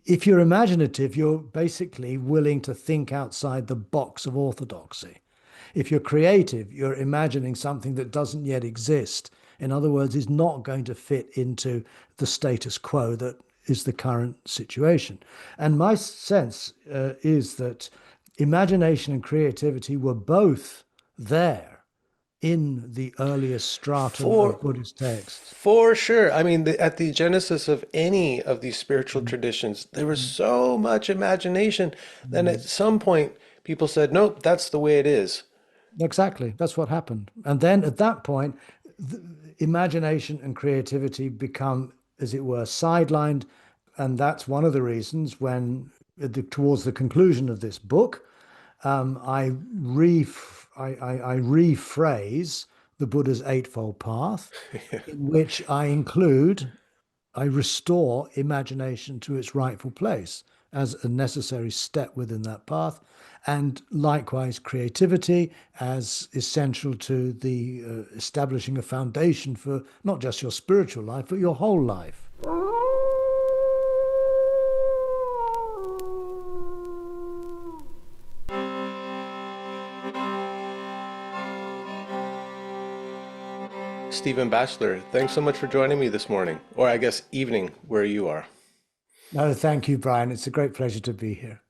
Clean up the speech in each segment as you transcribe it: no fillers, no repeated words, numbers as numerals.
if you're imaginative, you're basically willing to think outside the box of orthodoxy. If you're creative, you're imagining something that doesn't yet exist. In other words, is not going to fit into the status quo that is the current situation. And my sense is that imagination and creativity were both there in the earliest stratum of For Buddhist texts. for sure. I mean, at the genesis of any of these spiritual Mm, traditions, there was mm, so much imagination. Then at mm. some point, people said, "Nope, that's the way it is." Exactly. That's what happened. And then at that point, the imagination and creativity become, as it were, sidelined. And that's one of the reasons when, towards the conclusion of this book, I rephrase the Buddha's Eightfold Path, in which I restore imagination to its rightful place as a necessary step within that path, and likewise creativity as essential to the establishing a foundation for not just your spiritual life, but your whole life. Stephen Batchelor, thanks so much for joining me this morning, or I guess evening where you are. No, thank you, Brian. It's a great pleasure to be here.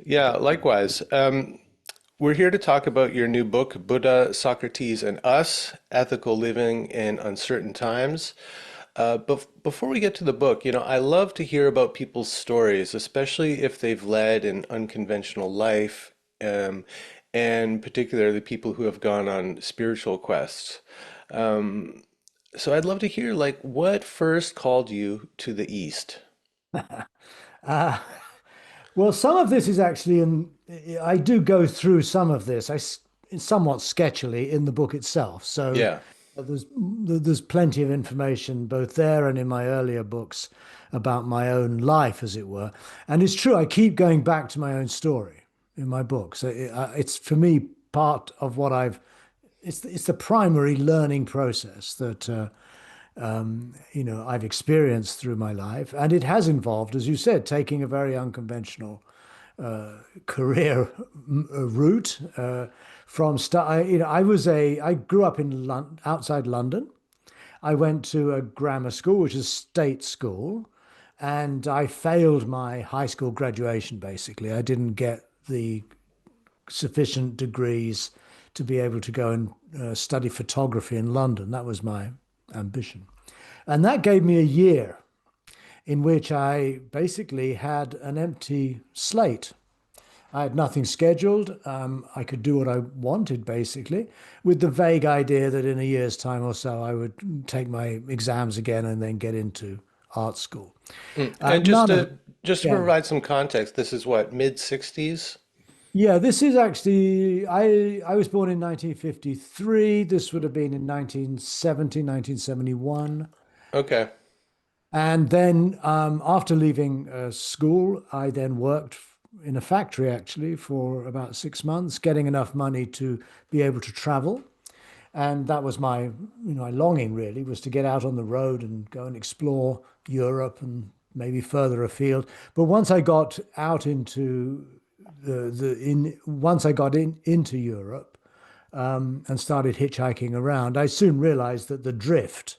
Yeah, likewise. We're here to talk about your new book, Buddha, Socrates, and Us, Ethical Living in Uncertain Times. But before we get to the book, I love to hear about people's stories, especially if they've led an unconventional life, and particularly people who have gone on spiritual quests. Um, so I'd love to hear, like, what first called you to the East? Uh, well, some of this is actually I do go through some of this, somewhat sketchily in the book itself. So Yeah. there's plenty of information both there and in my earlier books about my own life, as it were. And it's true, I keep going back to my own story in my books. It's for me part of what it's the primary learning process that I've experienced through my life, and it has involved, as you said, taking a very unconventional career route from start. I grew up in outside London. I went to a grammar school, which is state school, and I failed my high school graduation. Basically, I didn't get the sufficient degrees to be able to go and study photography in London. That was my ambition. And that gave me a year in which I basically had an empty slate. I had nothing scheduled. I could do what I wanted, basically, with the vague idea that in a year's time or so, I would take my exams again and then get into art school. And just None of to just to Yeah. provide some context, this is what, mid 60s? Yeah, this is actually, I was born in 1953. This would have been in 1970, 1971. Okay. And then after leaving school, I then worked in a factory actually for about 6 months, getting enough money to be able to travel. And that was my longing really was to get out on the road and go and explore Europe and maybe further afield. But once I got out into once I got into Europe and started hitchhiking around, I soon realized that the drift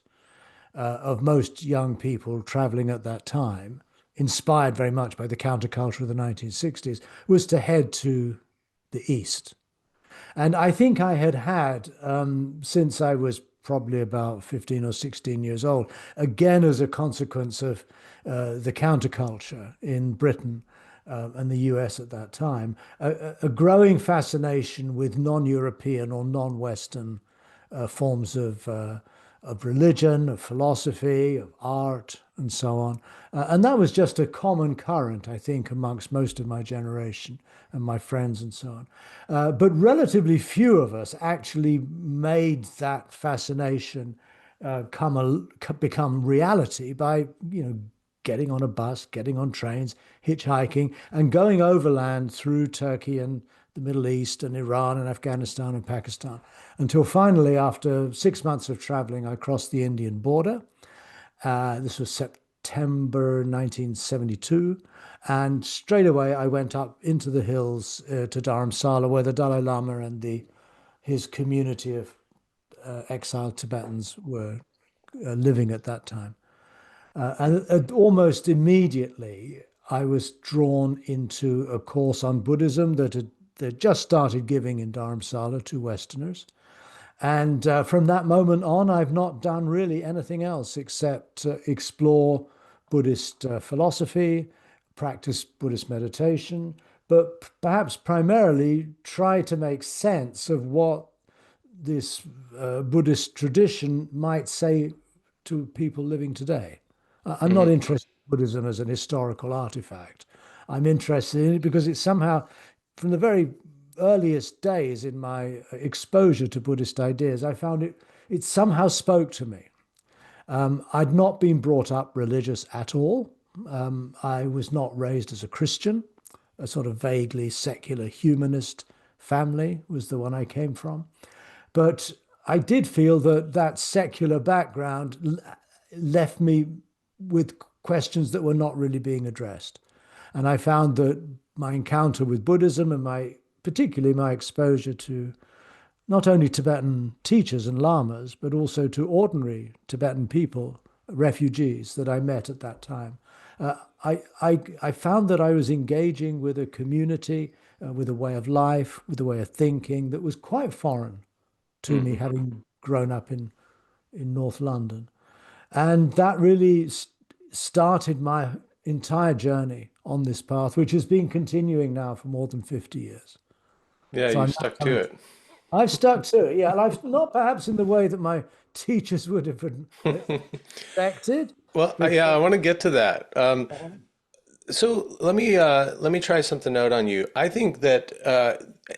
of most young people traveling at that time, inspired very much by the counterculture of the 1960s, was to head to the East. And I think I had since I was probably about 15 or 16 years old, again as a consequence of the counterculture in Britain and the US at that time, a growing fascination with non-European or non-Western forms of religion, of philosophy, of art, and so on. And that was just a common current, I think, amongst most of my generation and my friends and so on. But relatively few of us actually made that fascination become reality by, getting on a bus, getting on trains, hitchhiking, and going overland through Turkey and the Middle East and Iran and Afghanistan and Pakistan until finally, after 6 months of traveling, I crossed the Indian border. This was September 1972. And straight away, I went up into the hills to Dharamsala, where the Dalai Lama and his community of exiled Tibetans were living at that time. And almost immediately, I was drawn into a course on Buddhism that just started giving in Dharamsala to Westerners. And from that moment on, I've not done really anything else except explore Buddhist philosophy, practice Buddhist meditation, but perhaps primarily try to make sense of what this Buddhist tradition might say to people living today. I'm not Hmm. interested in Buddhism as an historical artifact. I'm interested in it because it's somehow, from the very earliest days in my exposure to Buddhist ideas, I found it somehow spoke to me. I'd not been brought up religious at all. I was not raised as a Christian. A sort of vaguely secular humanist family was the one I came from. But I did feel that that secular background left me with questions that were not really being addressed. And I found that my encounter with Buddhism and particularly my exposure to not only Tibetan teachers and lamas, but also to ordinary Tibetan people, refugees that I met at that time. Uh, I found that I was engaging with a community, with a way of life, with a way of thinking that was quite foreign to me, Hmm. having grown up in North London. And that really started my entire journey on this path, which has been continuing now for more than 50 years. Yeah, So you I'm stuck to now it. I've stuck to it, yeah, and I've not perhaps in the way that my teachers would have expected, Well, yeah, I because want to get to that. So let me try something out on you. I think that,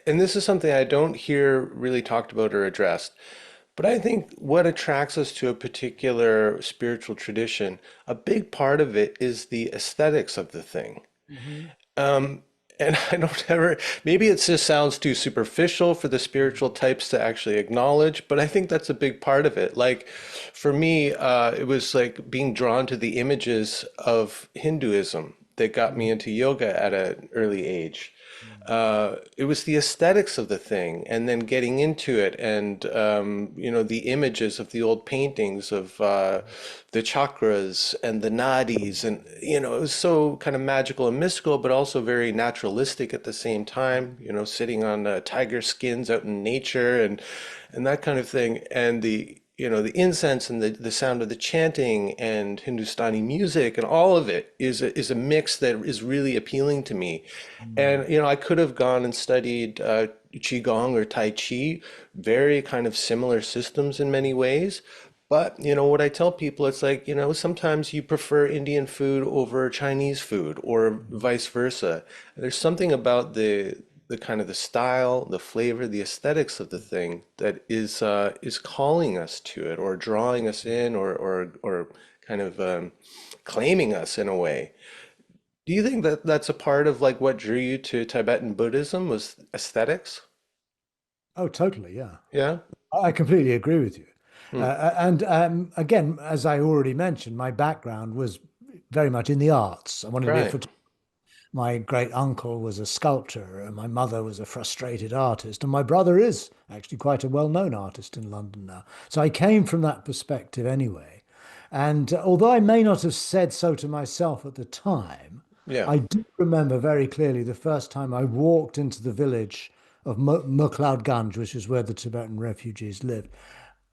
and this is something I don't hear really talked about or addressed, but I think what attracts us to a particular spiritual tradition, a big part of it is the aesthetics of the thing. Mhm. And I don't ever, maybe it just sounds too superficial for the spiritual types to actually acknowledge, but I think that's a big part of it. Like for me, it was like being drawn to the images of Hinduism that got me into yoga at an early age. It was the aesthetics of the thing, and then getting into it, and the images of the old paintings of the chakras and the nadis, and it was so kind of magical and mystical, but also very naturalistic at the same time. Sitting on tiger skins out in nature, and that kind of thing, and the incense and the sound of the chanting and Hindustani music and all of it is a mix that is really appealing to me. And I could have gone and studied Qigong or Tai Chi, very kind of similar systems in many ways. But what I tell people, it's like, sometimes you prefer Indian food over Chinese food or vice versa. There's something about the kind of the style, the flavor, the aesthetics of the thing that is calling us to it or drawing us in or kind of claiming us in a way. Do you think that that's a part of like what drew you to Tibetan Buddhism was aesthetics? Oh, totally, yeah. Yeah. I completely agree with you. Hmm. And again, as I already mentioned, my background was very much in the arts. I wanted to be a Right. photographer. My great uncle was a sculptor, and my mother was a frustrated artist, and my brother is actually quite a well-known artist in London now. So I came from that perspective anyway. And although I may not have said so to myself at the time, Yeah. I do remember very clearly the first time I walked into the village of Ganj, which is where the Tibetan refugees lived.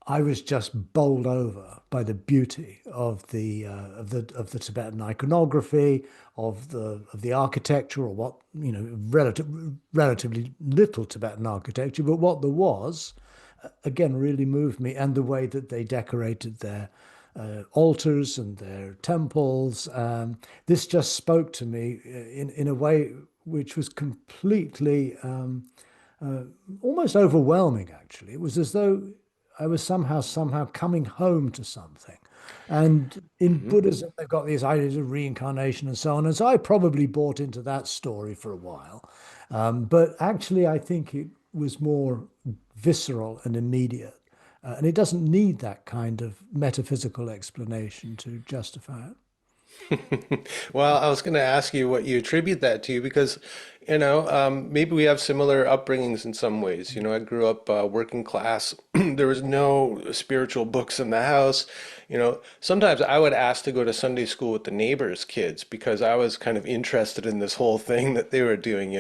I was just bowled over by the beauty of the Tibetan iconography, of the architecture, or what relatively little Tibetan architecture, but what there was, again, really moved me, and the way that they decorated their altars and their temples. This just spoke to me in a way which was completely almost overwhelming, actually. It was as though I was somehow coming home to something. And in Hmm. Buddhism, they've got these ideas of reincarnation and so on. And so I probably bought into that story for a while. But actually, I think it was more visceral and immediate. And it doesn't need that kind of metaphysical explanation to justify it. Well, I was going to ask you what you attribute that to because, maybe we have similar upbringings in some ways. I grew up working class. There was no spiritual books in the house. Sometimes I would ask to go to Sunday school with the neighbors' kids because I was kind of interested in this whole thing that they were doing.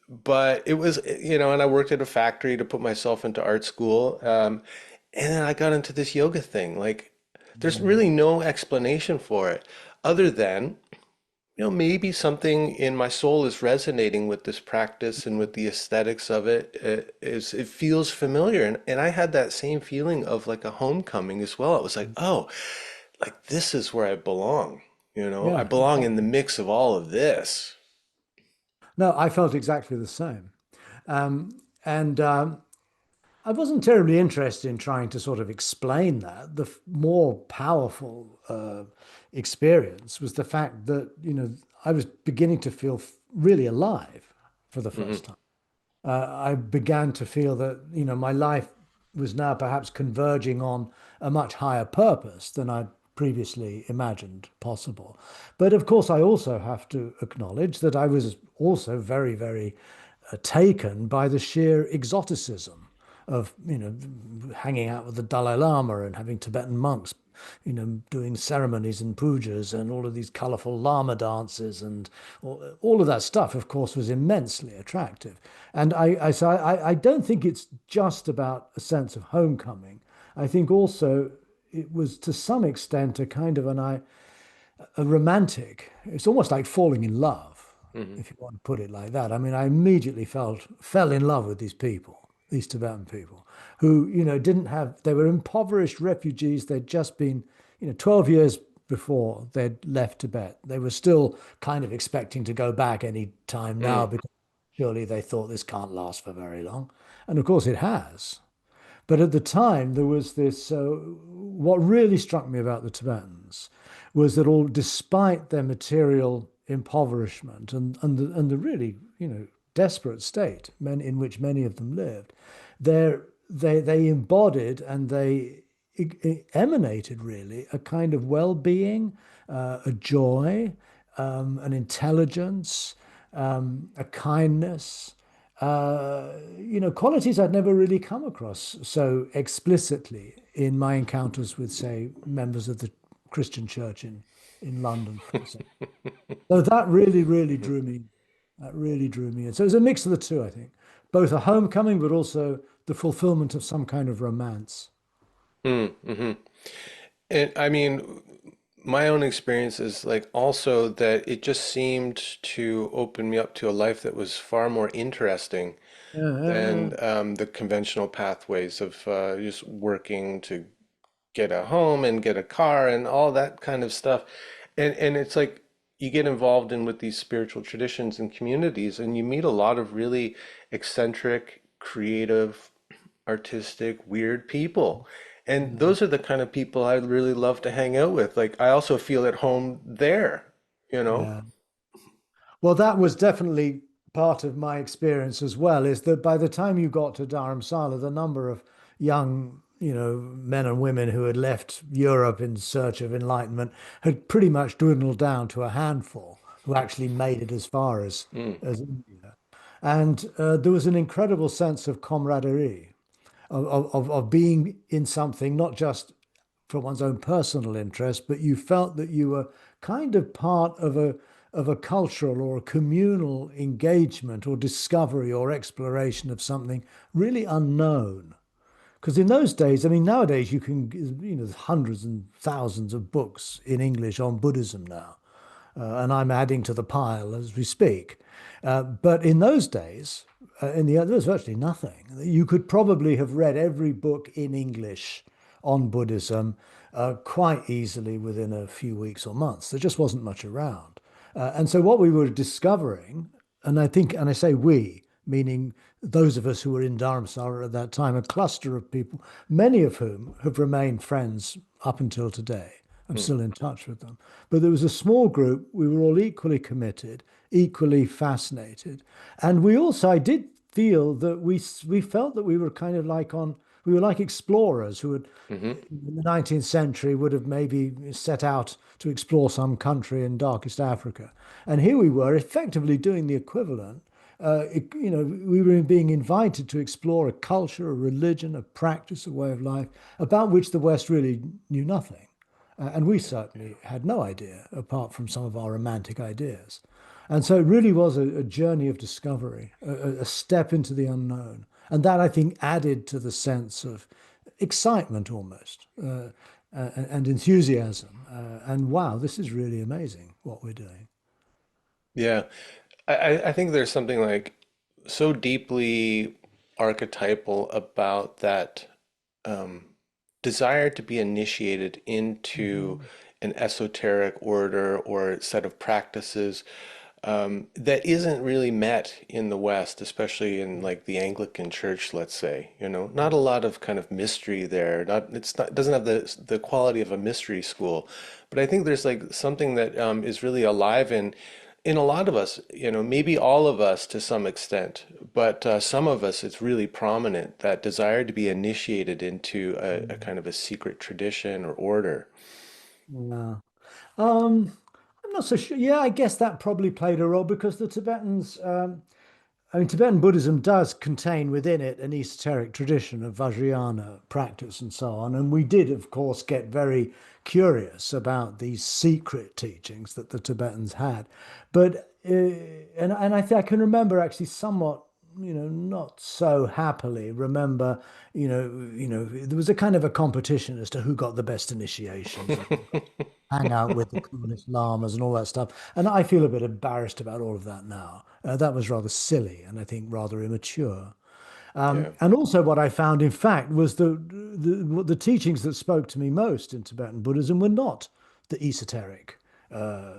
But it was, and I worked at a factory to put myself into art school. And then I got into this yoga thing. Like, there's really no explanation for it other than, maybe something in my soul is resonating with this practice and with the aesthetics of it. It feels familiar. And I had that same feeling of like a homecoming as well. It was like, oh, like this is where I belong. I Yeah, belong in the mix of all of this. no, I felt exactly the same. And I wasn't terribly interested in trying to sort of explain that. The more powerful experience was the fact that, I was beginning to feel really alive for the Hmm. first time. I began to feel that, my life was now perhaps converging on a much higher purpose than I'd previously imagined possible. But of course, I also have to acknowledge that I was also very, very taken by the sheer exoticism of, hanging out with the Dalai Lama and having Tibetan monks, doing ceremonies and pujas and all of these colorful Lama dances and all of that stuff, of course, was immensely attractive. And I don't think it's just about a sense of homecoming. I think also it was to some extent a kind of a romantic, it's almost like falling in love, Hmm. if you want to put it like that. I mean, I immediately fell in love with these people, these Tibetan people, who, didn't have, they were impoverished refugees. They'd just been, 12 years before they'd left Tibet. They were still kind of expecting to go back any time now because surely they thought this can't last for very long. And of course it has. But at the time, there was this. What really struck me about the Tibetans was that despite their material impoverishment and the really, desperate state in which many of them lived, they embodied and they emanated really a kind of well-being, a joy, an intelligence, a kindness, qualities I'd never really come across so explicitly in my encounters with, say, members of the Christian church in London, for example. So that really, really drew me. That really drew me in. So it was a mix of the two, I think, both a homecoming, but also the fulfillment of some kind of romance. Mm-hmm. And I mean, my own experience is like also that it just seemed to open me up to a life that was far more interesting Yeah, than the conventional pathways of just working to get a home and get a car and all that kind of stuff. And it's like you get involved in with these spiritual traditions and communities, and you meet a lot of really eccentric, creative, artistic, weird people. And yeah, those are the kind of people I'd really love to hang out with. Like I also feel at home there, you know? yeah. Well, that was definitely part of my experience as well, is that by the time you got to Dharamsala, the number of young, men and women who had left Europe in search of enlightenment had pretty much dwindled down to a handful who actually made it as far Mm, as India. And there was an incredible sense of camaraderie, of being in something, not just for one's own personal interest, but you felt that you were kind of part of a cultural or a communal engagement or discovery or exploration of something really unknown. Because in those days, I mean, nowadays you can, there's hundreds and thousands of books in English on Buddhism now, and I'm adding to the pile as we speak. But in those days, there was virtually nothing. You could probably have read every book in English on Buddhism quite easily within a few weeks or months. There just wasn't much around. And so what we were discovering, and I say we, meaning those of us who were in Dharamsala at that time, a cluster of people, many of whom have remained friends up until today. I'm mm, still in touch with them. But there was a small group. We were all equally committed, equally fascinated. And I did feel that we felt that we were kind of like on We were like explorers who had, Hmm. in the 19th century, would have maybe set out to explore some country in darkest Africa. And here we were effectively doing the equivalent. We were being invited to explore a culture, a religion, a practice, a way of life about which the West really knew nothing. And we certainly had no idea, apart from some of our romantic ideas. And so it really was a journey of discovery, a step into the unknown. And that, I think, added to the sense of excitement almost and enthusiasm. And wow, this is really amazing what we're doing. Yeah. I think there's something like so deeply archetypal about that um, desire to be initiated into Mhm. an esoteric order or set of practices that isn't really met in the West, especially in like the Anglican Church, let's say. Not a lot of kind of mystery there. It doesn't have the quality of a mystery school, but I think there's like something that is really alive in a lot of us, maybe all of us to some extent, but some of us, it's really prominent, that desire to be initiated into a kind of a secret tradition or order. Yeah. Um, I'm not so sure. Yeah, I guess that probably played a role because the Tibetans, I mean, Tibetan Buddhism does contain within it an esoteric tradition of Vajrayana practice and so on. And we did, of course, get very curious about these secret teachings that the Tibetans had. But, and I can remember actually somewhat, not so happily remember, there was a kind of a competition as to who got the best initiations and who got hang out with the coolest lamas and all that stuff. And I feel a bit embarrassed about all of that now. That was rather silly and I think rather immature. Yeah. And also, what I found, in fact, was the teachings that spoke to me most in Tibetan Buddhism were not the esoteric uh,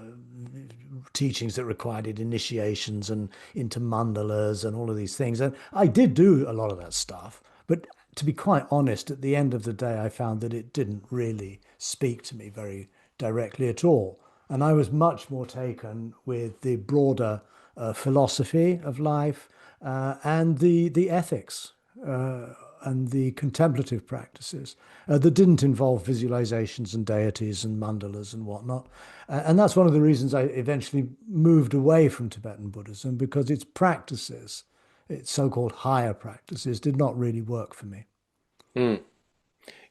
teachings that required initiations and into mandalas and all of these things. And I did do a lot of that stuff, but to be quite honest, at the end of the day, I found that it didn't really speak to me very directly at all. And I was much more taken with the broader philosophy of life and the ethics uh, and the contemplative practices that didn't involve visualizations and deities and mandalas and whatnot. And that's one of the reasons I eventually moved away from Tibetan Buddhism because its practices, its so-called higher practices, did not really work for me. Hmm.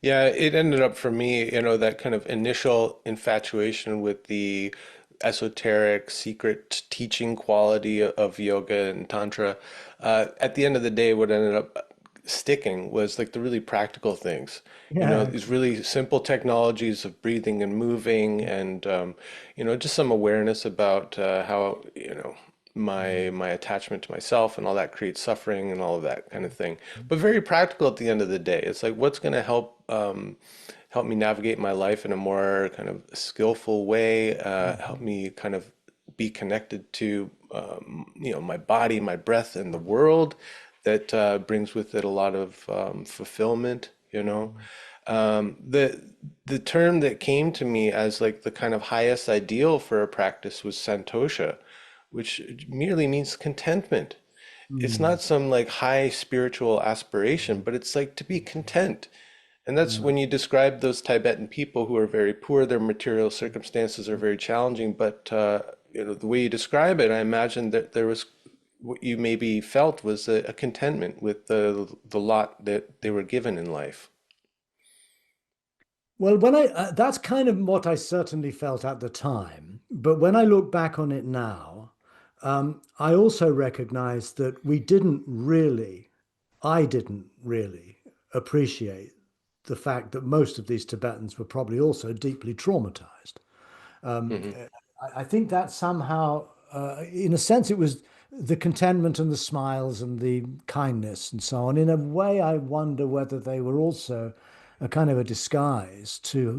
Yeah, it ended up for me, that kind of initial infatuation with the esoteric, secret teaching quality of yoga and tantra. At the end of the day, what ended up sticking was like the really practical things. Yeah. These really simple technologies of breathing and moving, and just some awareness about how my attachment to myself and all that creates suffering and all of that kind of thing. But very practical at the end of the day. It's like what's going to help me navigate my life in a more kind of skillful way, help me kind of be connected to my body, my breath, and the world. That brings with it a lot of fulfillment. The term that came to me as like the kind of highest ideal for a practice was santosha, which merely means contentment. It's Mm. not some like high spiritual aspiration, but it's like to be content. And that's Yeah. when you describe those Tibetan people who are very poor, their material circumstances are very challenging, but the way you describe it, I imagine that there was what you maybe felt was a contentment with the lot that they were given in life. Well, that's kind of what I certainly felt at the time. But when I look back on it now, I also recognize that I didn't really appreciate the fact that most of these Tibetans were probably also deeply traumatized. Hmm. I think that somehow, in a sense, it was the contentment and the smiles and the kindness and so on. In a way, I wonder whether they were also a kind of a disguise to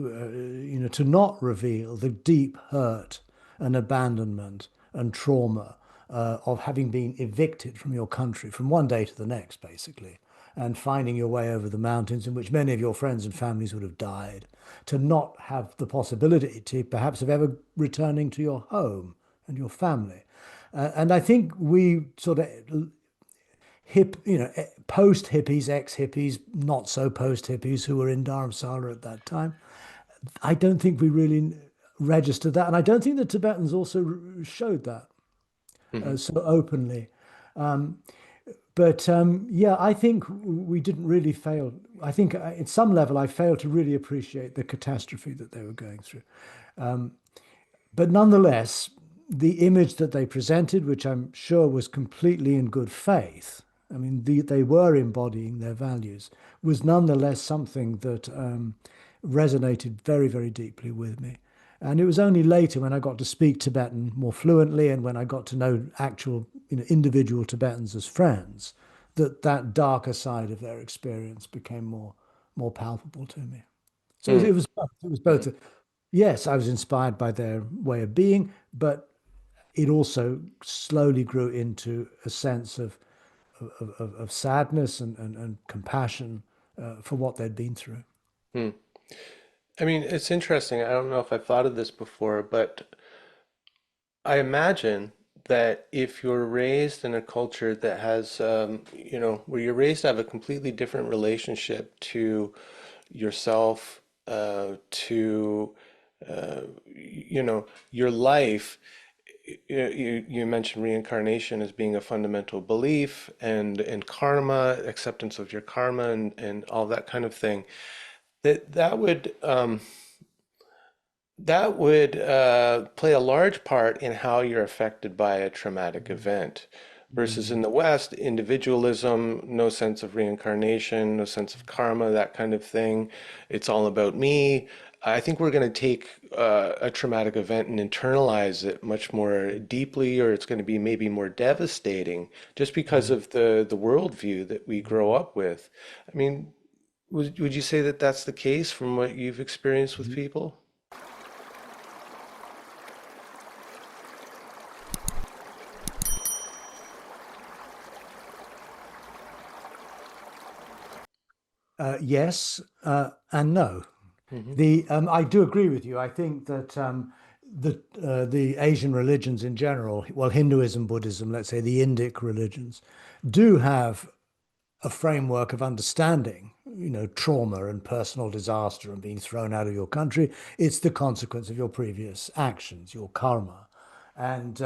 not reveal the deep hurt and abandonment and trauma of having been evicted from your country from one day to the next, basically, and finding your way over the mountains in which many of your friends and families would have died, to not have the possibility to perhaps of ever returning to your home and your family. And I think we sort of post hippies, ex hippies, not so post hippies who were in Dharamsala at that time. I don't think we really registered that, and I don't think the Tibetans also showed that Hmm. so openly. But yeah, I think we didn't really fail. I think at some level I failed to really appreciate the catastrophe that they were going through. But nonetheless, the image that they presented, which I'm sure was completely in good faith, I mean, they were embodying their values, was nonetheless something that resonated very, very deeply with me. And it was only later when I got to speak Tibetan more fluently and when I got to know actual, individual Tibetans as friends, that that darker side of their experience became more palpable to me. So Mm. it was both Mm. yes, I was inspired by their way of being, but it also slowly grew into a sense of sadness and compassion for what they'd been through. Mm. I mean, it's interesting. I don't know if I've thought of this before, but I imagine that if you're raised in a culture that has, where you're raised to have a completely different relationship to yourself, to, your life, you mentioned reincarnation as being a fundamental belief and karma, acceptance of your karma and all that kind of thing. That would play a large part in how you're affected by a traumatic event. Versus in Mm. the West, individualism, no sense of reincarnation, no sense of karma, that kind of thing. It's all about me. I think we're going to take a traumatic event and internalize it much more deeply, or it's going to be maybe more devastating just because Mm. of the worldview that we grow up with. I mean, would you say that that's the case from what you've experienced with Mm. people? Yes and no. Hmm. I do agree with you. I think that the Asian religions in general, well, Hinduism, Buddhism, let's say the Indic religions, do have a framework of understanding, trauma and personal disaster and being thrown out of your country. It's the consequence of your previous actions, your karma. And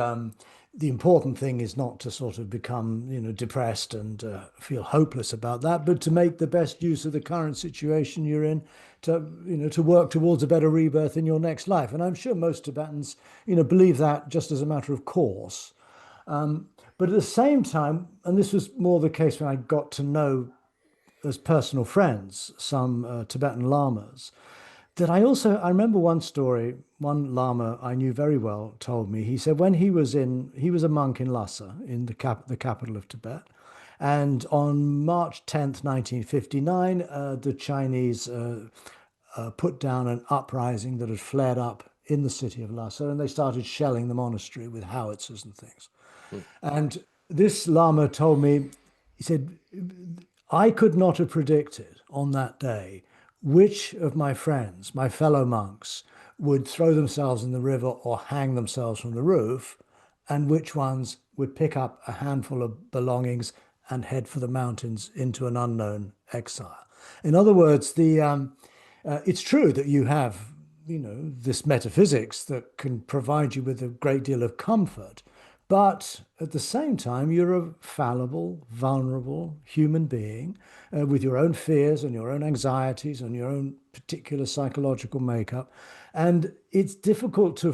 the important thing is not to sort of become, depressed and feel hopeless about that, but to make the best use of the current situation you're in to work towards a better rebirth in your next life. And I'm sure most Tibetans, believe that just as a matter of course. But at the same time, and this was more the case when I got to know as personal friends some Tibetan lamas, that I remember one story, one lama I knew very well told me. He said when he was a monk in Lhasa, in the capital of Tibet, and on March 10th, 1959, the Chinese put down an uprising that had flared up in the city of Lhasa, and they started shelling the monastery with howitzers and things. And this Lama told me, he said, I could not have predicted on that day which of my friends, my fellow monks, would throw themselves in the river or hang themselves from the roof, and which ones would pick up a handful of belongings and head for the mountains into an unknown exile. In other words, it's true that you have, this metaphysics that can provide you with a great deal of comfort, but at the same time, you're a fallible, vulnerable human being with your own fears and your own anxieties and your own particular psychological makeup. And it's difficult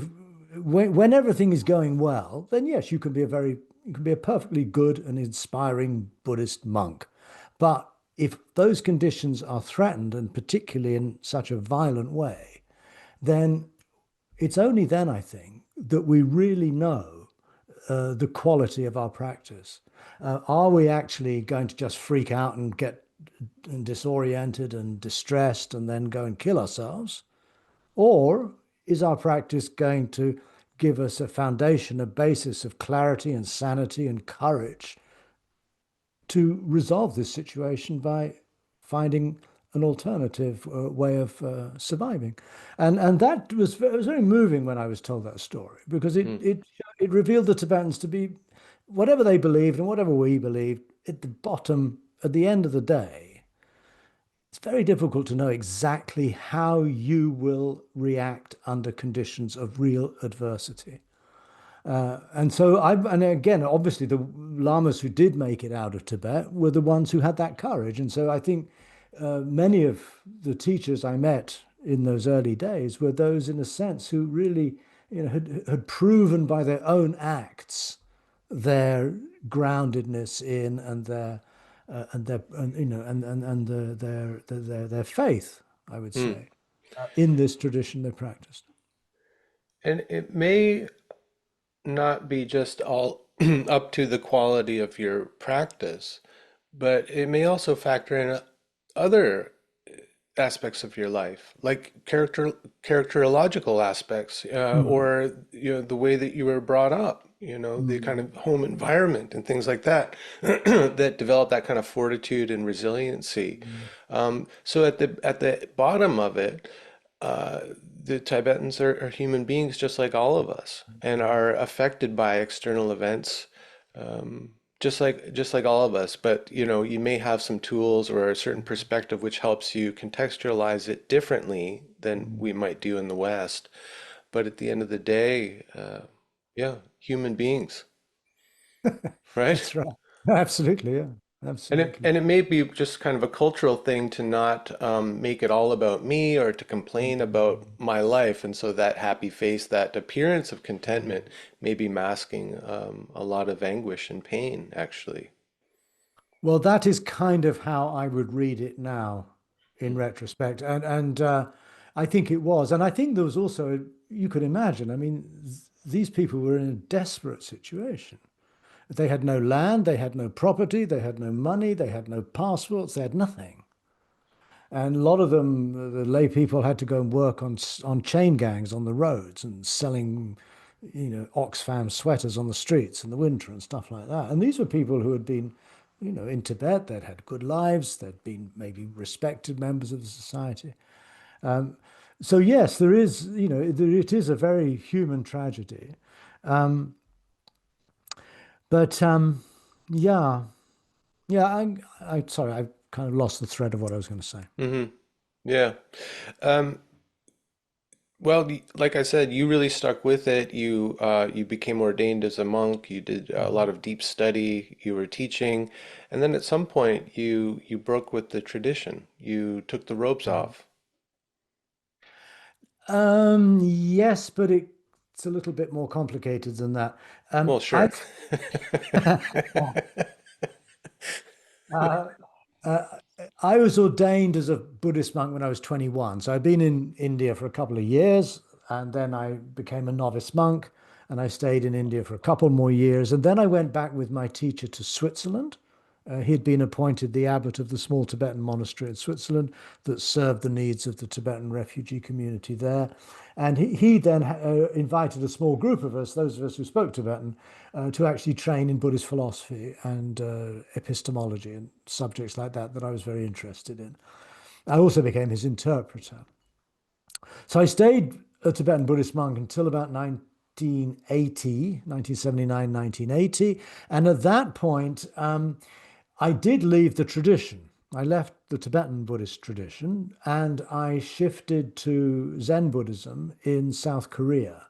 when everything is going well, then yes, you can be a perfectly good and inspiring Buddhist monk. But if those conditions are threatened, and particularly in such a violent way, then it's only then, I think, that we really know the quality of our practice. Are we actually going to just freak out and get disoriented and distressed and then go and kill ourselves? Or is our practice going to give us a foundation, a basis of clarity and sanity and courage to resolve this situation by finding an alternative way of surviving? And that was it was very moving when I was told that story because Mm. it revealed the Tibetans to be whatever they believed and whatever we believed, at the bottom, at the end of the day, it's very difficult to know exactly how you will react under conditions of real adversity. And again, obviously, the lamas who did make it out of Tibet were the ones who had that courage. And so I think many of the teachers I met in those early days were those, in a sense, who really, had proven by their own acts their groundedness in and their and their faith, I would Hmm. say, in this tradition they practiced. And it may not be just all up to the quality of your practice, but it may also factor in other aspects of your life, like characterological aspects, Hmm. or the way that you were brought up, the kind Mm. of home environment and things like that that develop that kind of fortitude and resiliency. Mm. So at the bottom of it, uh, the Tibetans are human beings just like all of us and are affected by external events, um, just like all of us. But you may have some tools or a certain perspective which helps you contextualize it differently than Mm. we might do in the West. But at the end of the day, yeah, human beings, right? That's right. Absolutely, yeah. And it, Absolutely. and it may be just kind of a cultural thing to not make it all about me or to complain about Mm. my life. And so that happy face, that appearance of contentment may be masking a lot of anguish and pain, actually. Well, that is kind of how I would read it now in retrospect. And I think it was. And I think there was also, you could imagine, I mean, these people were in a desperate situation. They had no land, they had no property, they had no money, they had no passports, they had nothing. And a lot of them, the lay people, had to go and work on chain gangs on the roads and selling, Oxfam sweaters on the streets in the winter and stuff like that. And these were people who had been, in Tibet, they'd had good lives, they'd been maybe respected members of the society. Um, so yes, there is, it is a very human tragedy. Um, but yeah, yeah, sorry, I kind of lost the thread of what I was going to say. Hmm. Yeah. Um, well, like I said, you really stuck with it. You became ordained as a monk. You did a lot of deep study. You were teaching, and then at some point, you broke with the tradition. You took the robes Mhm. off. Yes, but it's a little bit more complicated than that. Well, I sure. uh, uh, I was ordained as a Buddhist monk when I was 21. So I'd been in India for a couple of years, and then I became a novice monk, and I stayed in India for a couple more years, and then I went back with my teacher to Switzerland. He'd been appointed the abbot of the small Tibetan monastery in Switzerland that served the needs of the Tibetan refugee community there. And he then invited a small group of us, those of us who spoke Tibetan, to actually train in Buddhist philosophy and epistemology and subjects like that I was very interested in. I also became his interpreter. So I stayed a Tibetan Buddhist monk until about 1980, 1979, 1980. And at that point, I did leave the tradition. I left the Tibetan Buddhist tradition and I shifted to Zen Buddhism in South Korea.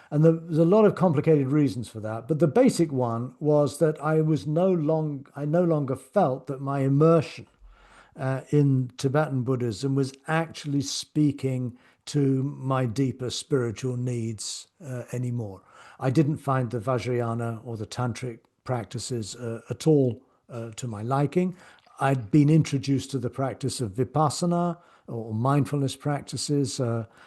And there's a lot of complicated reasons for that, but the basic one was that I no longer felt that my immersion in Tibetan Buddhism was actually speaking to my deeper spiritual needs anymore. I didn't find the Vajrayana or the Tantric practices at all to my liking. I'd been introduced to the practice of Vipassana or mindfulness practices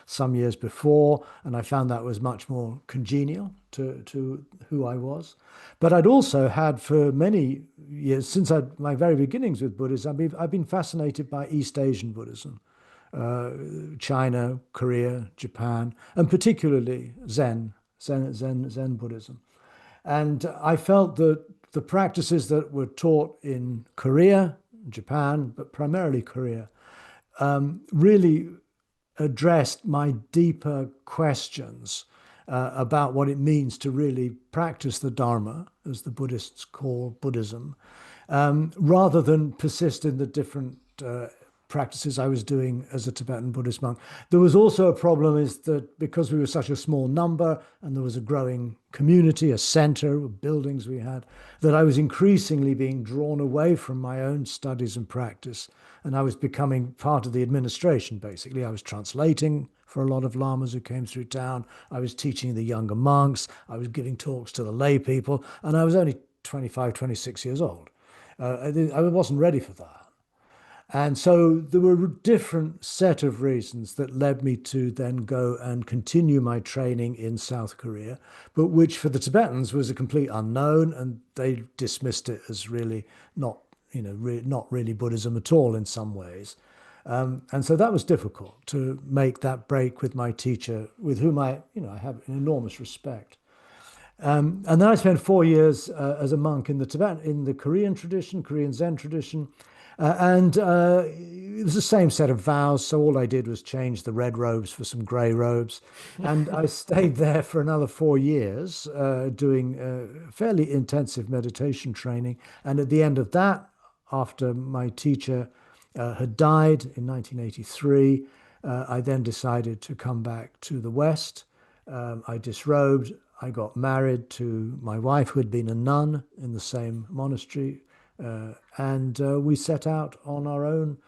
some years before, and I found that was much more congenial to who I was. But I'd also had for many years, since my very beginnings with Buddhism, I've been fascinated by East Asian Buddhism, uh, China, Korea, Japan, and particularly Zen Buddhism. And I felt that the practices that were taught in Korea, Japan, but primarily Korea, really addressed my deeper questions about what it means to really practice the Dharma, as the Buddhists call Buddhism, rather than persist in the different practices I was doing as a Tibetan Buddhist monk. There was also a problem is that because we were such a small number and there was a growing community, a center of buildings we had, that I was increasingly being drawn away from my own studies and practice. And I was becoming part of the administration, basically. I was translating for a lot of lamas who came through town. I was teaching the younger monks. I was giving talks to the lay people. And I was only 25, 26 years old. I wasn't ready for that. And so there were a different set of reasons that led me to then go and continue my training in South Korea, but which for the Tibetans was a complete unknown, and they dismissed it as really not, not really Buddhism at all in some ways. And so that was difficult to make that break with my teacher, with whom I have an enormous respect. And then I spent 4 years as a monk in the in the Korean tradition, Korean Zen tradition. And it was the same set of vows. So all I did was change the red robes for some gray robes. And I stayed there for another 4 years, doing fairly intensive meditation training. And at the end of that, after my teacher had died in 1983, I then decided to come back to the West. I disrobed. I got married to my wife, who had been a nun in the same monastery. And we set out on our own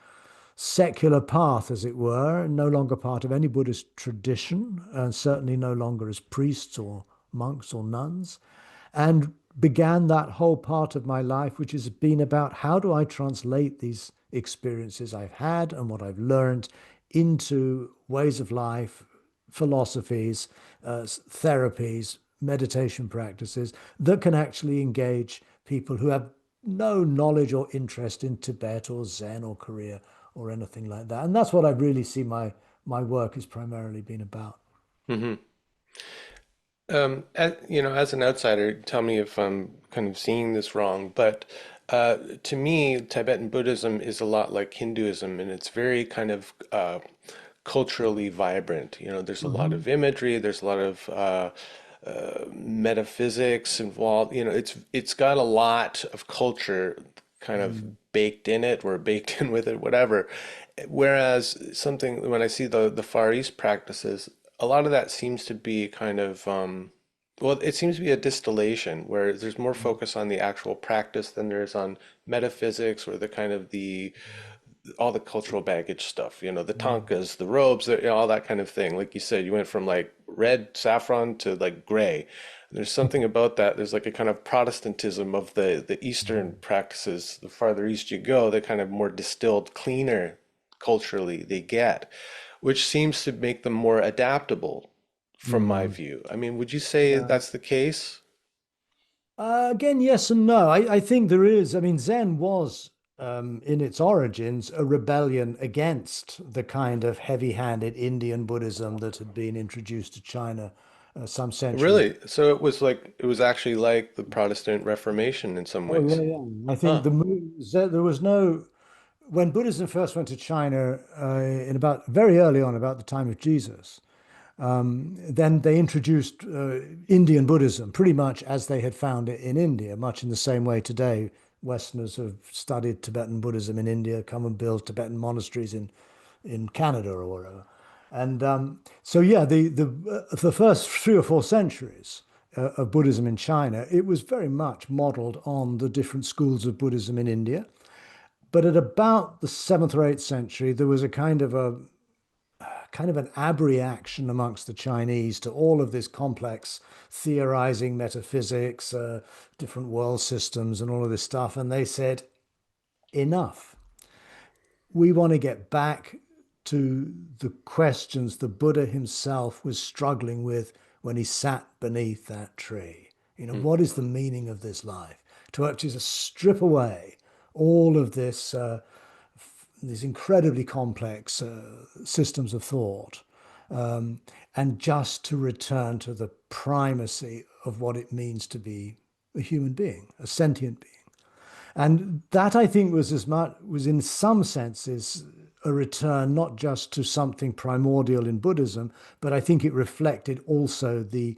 secular path, as it were, no longer part of any Buddhist tradition, and certainly no longer as priests or monks or nuns, and began that whole part of my life, which has been about how do I translate these experiences I've had and what I've learned into ways of life, philosophies, therapies, meditation practices that can actually engage people who have no knowledge or interest in Tibet or Zen or Korea or anything like that. And that's what I really see my work has primarily been about. Hmm. As an outsider, tell me if I'm kind of seeing this wrong, but to me, Tibetan Buddhism is a lot like Hinduism, and it's very kind of culturally vibrant. There's a lot Hmm. of imagery, there's a lot of metaphysics involved. It's got a lot of culture kind of Mm. baked in it or baked in with it, whatever. Whereas something when I see the Far East practices, a lot of that seems to be kind of well, it seems to be a distillation where there's more focus on the actual practice than there is on metaphysics or the kind of the all the cultural baggage stuff, the Mm. tankas, the robes, all that kind of thing. Like you said, you went from like red saffron to like gray. And there's something about that. There's like a kind of Protestantism of the Eastern practices. The farther east you go, the kind of more distilled, cleaner culturally they get, which seems to make them more adaptable from my Mm. view. I mean, would you say Yeah. that's the case? Again, yes and no. I think there is. I mean, Zen was, in its origins, a rebellion against the kind of heavy-handed Indian Buddhism that had been introduced to China some centuries. Really? So it was actually like the Protestant Reformation in some Oh, ways. yeah, yeah. I think Huh. there was no, when Buddhism first went to China in about very early on, about the time of Jesus. Then they introduced Indian Buddhism pretty much as they had found it in India, much in the same way today. Westerners have studied Tibetan Buddhism in India, come and build Tibetan monasteries in Canada or wherever. And so, yeah, the first 3 or 4 centuries of Buddhism in China, it was very much modeled on the different schools of Buddhism in India. But at about the 7th or 8th century, there was a kind of an abreaction amongst the Chinese to all of this complex theorizing metaphysics, different world systems, and all of this stuff. And they said, enough. We want to get back to the questions the Buddha himself was struggling with when he sat beneath that tree. Hmm. What is the meaning of this life? To actually just strip away all of this these incredibly complex systems of thought, and just to return to the primacy of what it means to be a human being, a sentient being. And that I think was as much was in some senses a return not just to something primordial in Buddhism, but I think it reflected also the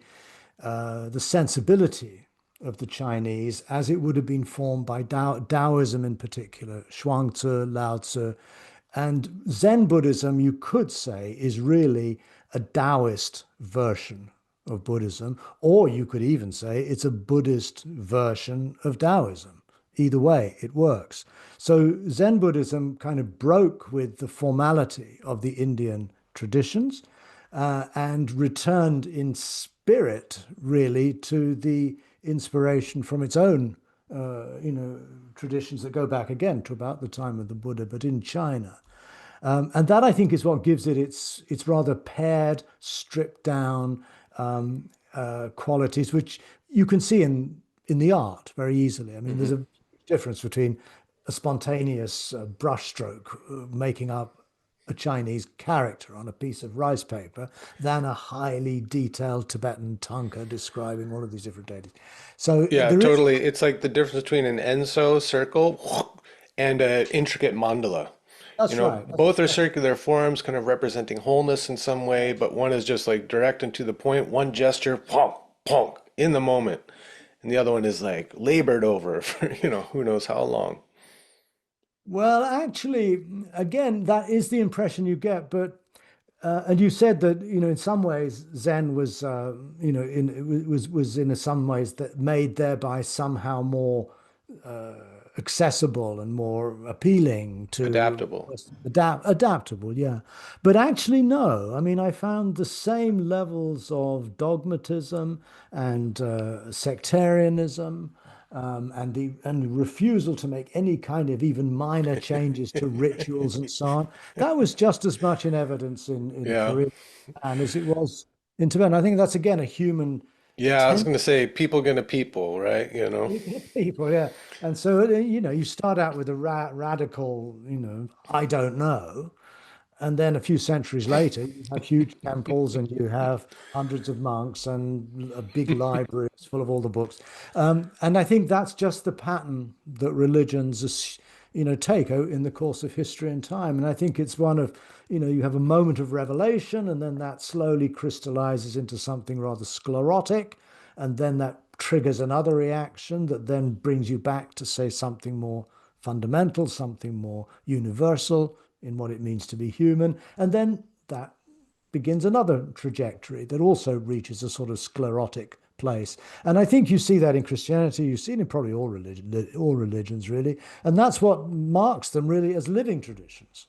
sensibility of the Chinese as it would have been formed by Taoism in particular, Zhuangzi, Lao Tzu, and Zen Buddhism, you could say, is really a Taoist version of Buddhism, or you could even say it's a Buddhist version of Taoism. Either way, it works. So Zen Buddhism kind of broke with the formality of the Indian traditions and returned in spirit, really, to the inspiration from its own, traditions that go back again to about the time of the Buddha, but in China. And that I think is what gives it its rather pared, stripped down qualities, which you can see in the art very easily. I mean, there's Hmm. a difference between a spontaneous brushstroke making up a Chinese character on a piece of rice paper than a highly detailed Tibetan tanka describing all of these different deities. So Yeah, there is, totally. It's like the difference between an Enso circle and an intricate mandala. You that's know, right. both are circular forms, kind of representing wholeness in some way, but one is just like direct and to the point, one gesture, ponk, ponk, in the moment. And the other one is like labored over for, who knows how long. Well, actually, again, that is the impression you get. But and you said that in some ways Zen was was in some ways that made thereby somehow more accessible and more appealing to Adaptable. adaptable, yeah. But actually, no. I mean, I found the same levels of dogmatism and sectarianism and the refusal to make any kind of even minor changes to rituals and so on. That was just as much in evidence in Yeah. Korea and as it was in Tibet. I think that's again a human Yeah, I was tendency going to say people gonna people, right? with people, yeah. And so you start out with a radical, I don't know, and then a few centuries later, you have huge temples and you have hundreds of monks and a big library full of all the books. And I think that's just the pattern that religions, take in the course of history and time. And I think it's one of, you have a moment of revelation and then that slowly crystallizes into something rather sclerotic. And then that triggers another reaction that then brings you back to say something more fundamental, something more universal in what it means to be human. And then that begins another trajectory that also reaches a sort of sclerotic place. And I think you see that in Christianity, you see it in probably all religions really. And that's what marks them really as living traditions.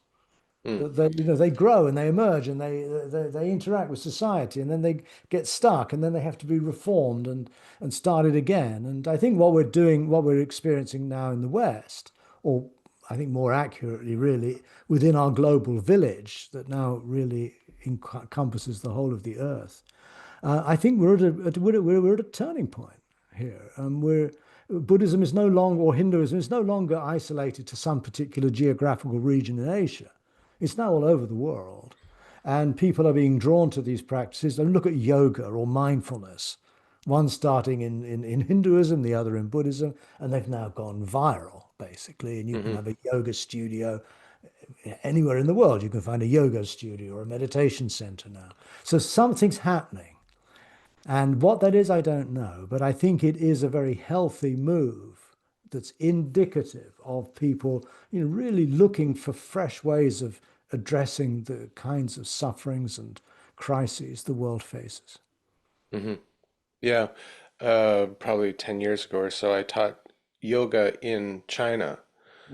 Mm. That they grow and they emerge and they interact with society and then they get stuck and then they have to be reformed and started again. And I think what we're doing, what we're experiencing now in the West, or I think more accurately, really, within our global village that now really encompasses the whole of the earth. I think we're at a turning point here. Buddhism is no longer, or Hinduism is no longer isolated to some particular geographical region in Asia. It's now all over the world. And people are being drawn to these practices. And look at yoga or mindfulness, one starting in Hinduism, the other in Buddhism, and they've now gone viral, basically. And you can Hmm. have a yoga studio anywhere in the world. You can find a yoga studio or a meditation center now. So something's happening. And what that is, I don't know. But I think it is a very healthy move that's indicative of people, really looking for fresh ways of addressing the kinds of sufferings and crises the world faces. Hmm. Yeah. Probably 10 years ago or so, I taught yoga in China.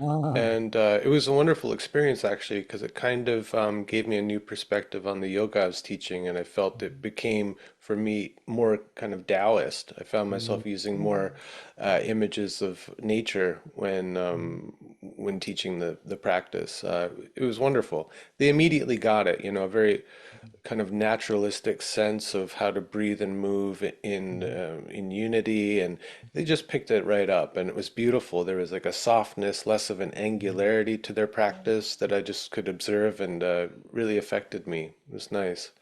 Ah, And it was a wonderful experience actually, because it kind of gave me a new perspective on the yoga I was teaching, and I felt it became for me more kind of Taoist. I found yeah. myself using more images of nature when teaching the practice. It was wonderful. They immediately got it, a very kind of naturalistic sense of how to breathe and move in unity, and they just picked it right up, and it was beautiful. There was like a softness, less of an angularity to their practice that I just could observe, and really affected me. It was nice.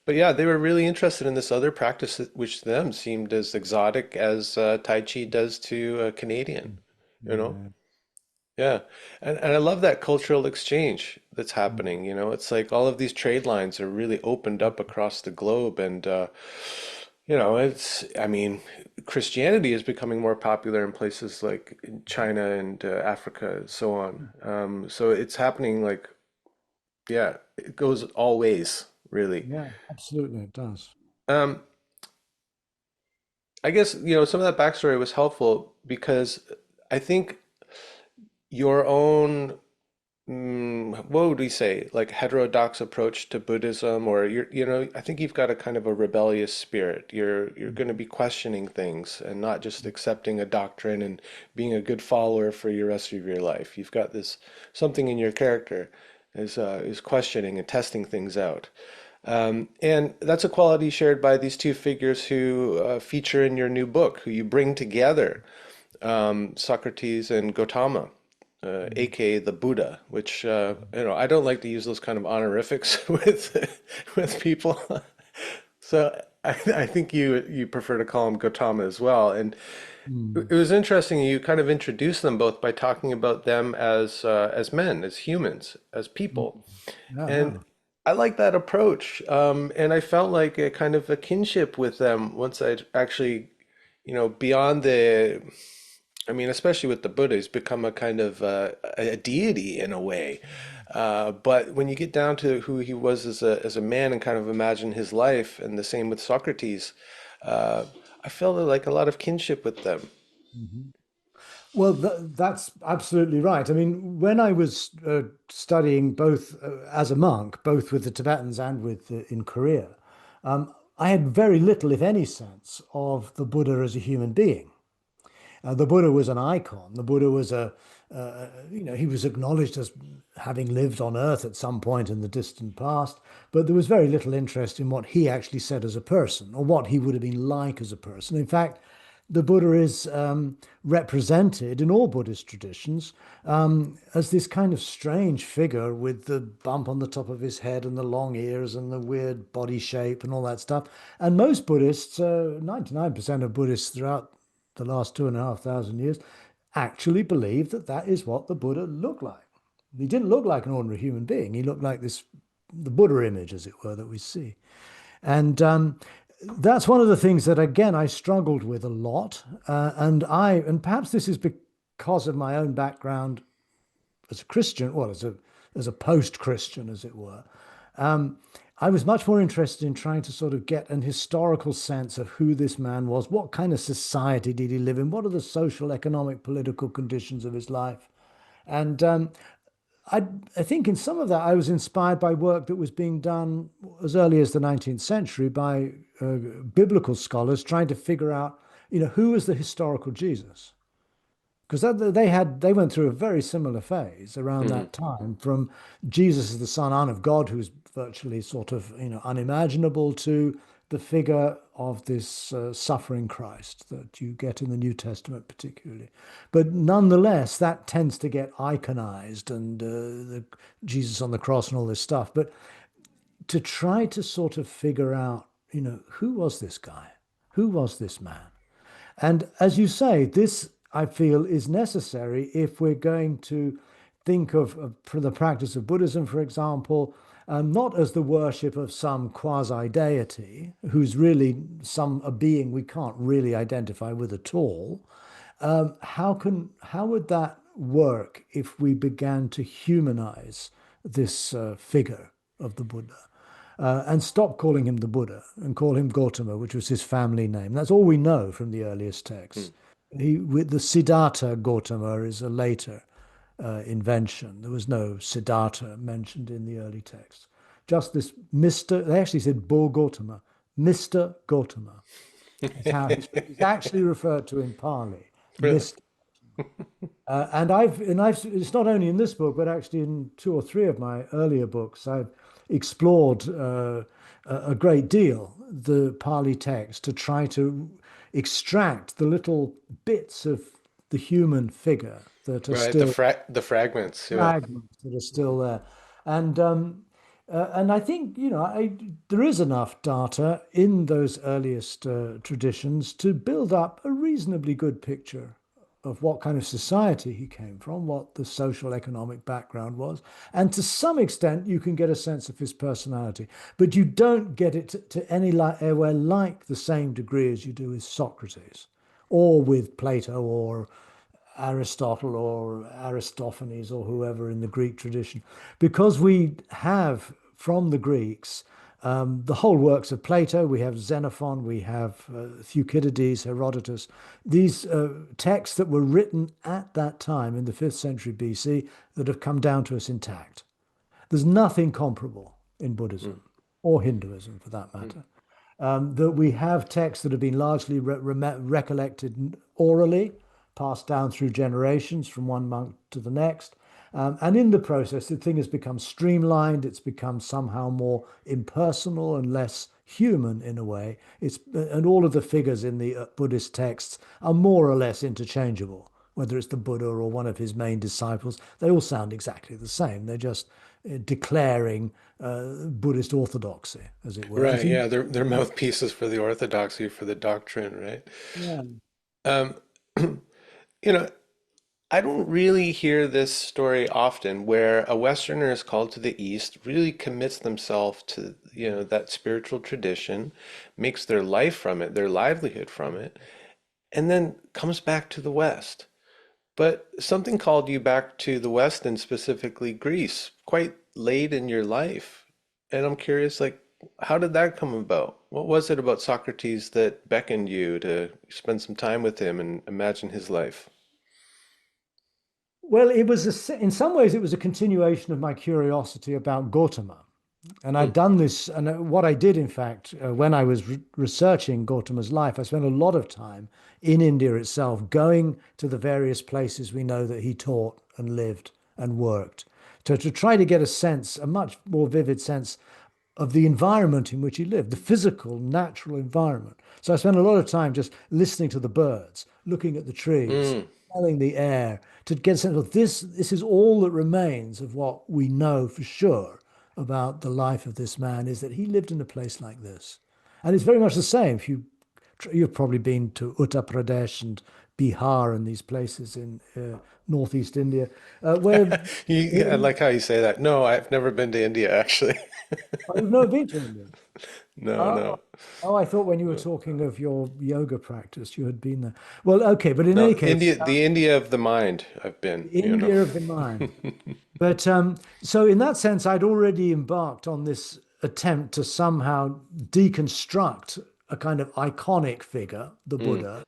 But yeah, they were really interested in this other practice, which to them seemed as exotic as Tai Chi does to a Canadian, you know? Yeah. Yeah. And I love that cultural exchange that's happening. It's like all of these trade lines are really opened up across the globe. And, I mean, Christianity is becoming more popular in places like in China and Africa and so on. So it's happening like, yeah, it goes all ways, really. Yeah, absolutely, it does. Um, I guess, some of that backstory was helpful because I think your own what would we say? Like heterodox approach to Buddhism, or I think you've got a kind of a rebellious spirit. You're going to be questioning things and not just accepting a doctrine and being a good follower for your rest of your life. You've got this something in your character is questioning and testing things out. And that's a quality shared by these two figures who feature in your new book, who you bring together, Socrates and Gotama, aka the Buddha, which I don't like to use those kind of honorifics with people. So I think you prefer to call him Gotama as well. And it Mm. was interesting. You kind of introduced them both by talking about them as men, as humans, as Mm. people. Yeah, And yeah. I like that approach. And I felt like a kind of a kinship with them once I actually, beyond I mean, especially with the Buddha, he's become a kind of a deity in a way. But when you get down to who he was as a man and kind of imagine his life, and the same with Socrates, uh, I felt like a lot of kinship with them. Mhm. Well, that's absolutely right. I mean, when I was studying both as a monk, both with the Tibetans and with in Korea, I had very little, if any, sense of the Buddha as a human being. The Buddha was an icon. The Buddha was he was acknowledged as having lived on earth at some point in the distant past, but there was very little interest in what he actually said as a person or what he would have been like as a person. In fact, the Buddha is represented in all Buddhist traditions as this kind of strange figure with the bump on the top of his head and the long ears and the weird body shape and all that stuff. And most Buddhists, 99% of Buddhists throughout the last 2,500 years, actually believe that that is what the Buddha looked like. He didn't look like an ordinary human being. He looked like the Buddha image, as it were, that we see. And that's one of the things that, again, I struggled with a lot. And perhaps this is because of my own background as a Christian, well, as a post-Christian, as it were. Um, I was much more interested in trying to sort of get an historical sense of who this man was, what kind of society did he live in, what are the social, economic, political conditions of his life. And I, I think in some of that I was inspired by work that was being done as early as the 19th century by biblical scholars trying to figure out, who was the historical Jesus? Because they went through a very similar phase around Mhm. that time, from Jesus as the Son of God, who's virtually sort of unimaginable, to the figure of this suffering Christ that you get in the New Testament particularly. But nonetheless, that tends to get iconized, and Jesus on the cross and all this stuff. But to try to sort of figure out, who was this guy? Who was this man? And as you say, this I feel is necessary if we're going to think of for the practice of Buddhism, for example, not as the worship of some quasi-deity who's really a being we can't really identify with at all. How would that work if we began to humanize this figure of the Buddha? And stop calling him the Buddha and call him Gautama, which was his family name. That's all we know from the earliest texts. With the Siddhartha Gautama is a later invention. There was no Siddhartha mentioned in the early texts. Just this Mr. They actually said Bo Gautama, Mr. Gautama. Is how he's actually referred to in Pali, Really? Mr. And I've it's not only in this book, but actually in two or three of my earlier books, I've explored a great deal the Pali text to try to extract the little bits of the human figure that are Right, the still the fragments, yeah. fragments that are still there. And I think, there is enough data in those earliest traditions to build up a reasonably good picture of what kind of society he came from, what the social economic background was. And to some extent, you can get a sense of his personality, but you don't get it to anywhere like the same degree as you do with Socrates or with Plato or Aristotle or Aristophanes or whoever in the Greek tradition, because we have from the Greeks the whole works of Plato. We have Xenophon, we have Thucydides, Herodotus, these texts that were written at that time in the 5th century BC that have come down to us intact. There's nothing comparable in Buddhism or Hinduism for that matter. That we have texts that have been largely recollected orally, passed down through generations from one monk to the next. And in the process, the thing has become streamlined. It's become somehow more impersonal and less human in a way. And all of the figures in the Buddhist texts are more or less interchangeable, whether it's the Buddha or one of his main disciples. They all sound exactly the same. They're just declaring Buddhist orthodoxy, as it were. Right, yeah, they're mouthpieces for the orthodoxy, for the doctrine, right? Yeah. Um, you know, I don't really hear this story often where a Westerner is called to the East, really commits themselves to, that spiritual tradition, makes their life from it, their livelihood from it, and then comes back to the West. But something called you back to the West and specifically Greece quite late in your life. And I'm curious, like, how did that come about? What was it about Socrates that beckoned you to spend some time with him and imagine his life? Well, in some ways, it was a continuation of my curiosity about Gautama. And Hmm. I'd done this, and what I did, in fact, when I was researching Gautama's life, I spent a lot of time in India itself, going to the various places we know that he taught and lived and worked, to try to get a sense, a much more vivid sense of the environment in which he lived, the physical, natural environment. So I spent a lot of time just listening to the birds, looking at the trees, Mm. smelling the air, to get a sense of this. This is all that remains of what we know for sure about the life of this man, is that he lived in a place like this. And it's very much the same. If you've probably been to Uttar Pradesh and Bihar and these places in northeast India, where I like how you say that. No, I've never been to India actually. I've never been to India. No, Oh, no. oh, I thought when you were talking of your yoga practice, you had been there. Well, okay, but in any No, case, The India of the mind I've been, the India of the mind. But so in that sense, I'd already embarked on this attempt to somehow deconstruct a kind of iconic figure, the Mm. Buddha,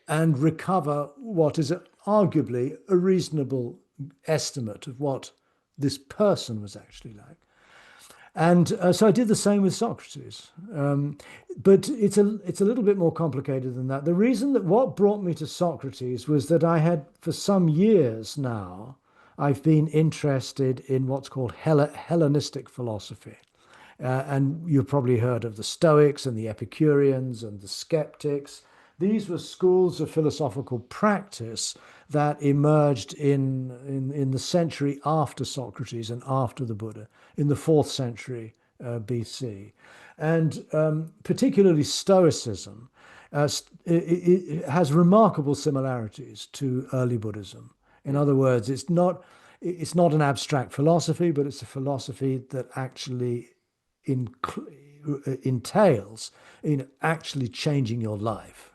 and recover what is arguably a reasonable estimate of what this person was actually like. And so I did the same with Socrates. But it's a little bit more complicated than that. The reason that what brought me to Socrates was that I had, for some years now, I've been interested in what's called Hellenistic philosophy. And you've probably heard of the Stoics and the Epicureans and the Skeptics. These were schools of philosophical practice that emerged in the century after Socrates and after the Buddha, in the 4th century BC. And particularly Stoicism it has remarkable similarities to early Buddhism. In other words, it's not an abstract philosophy, but it's a philosophy that actually entails in actually changing your life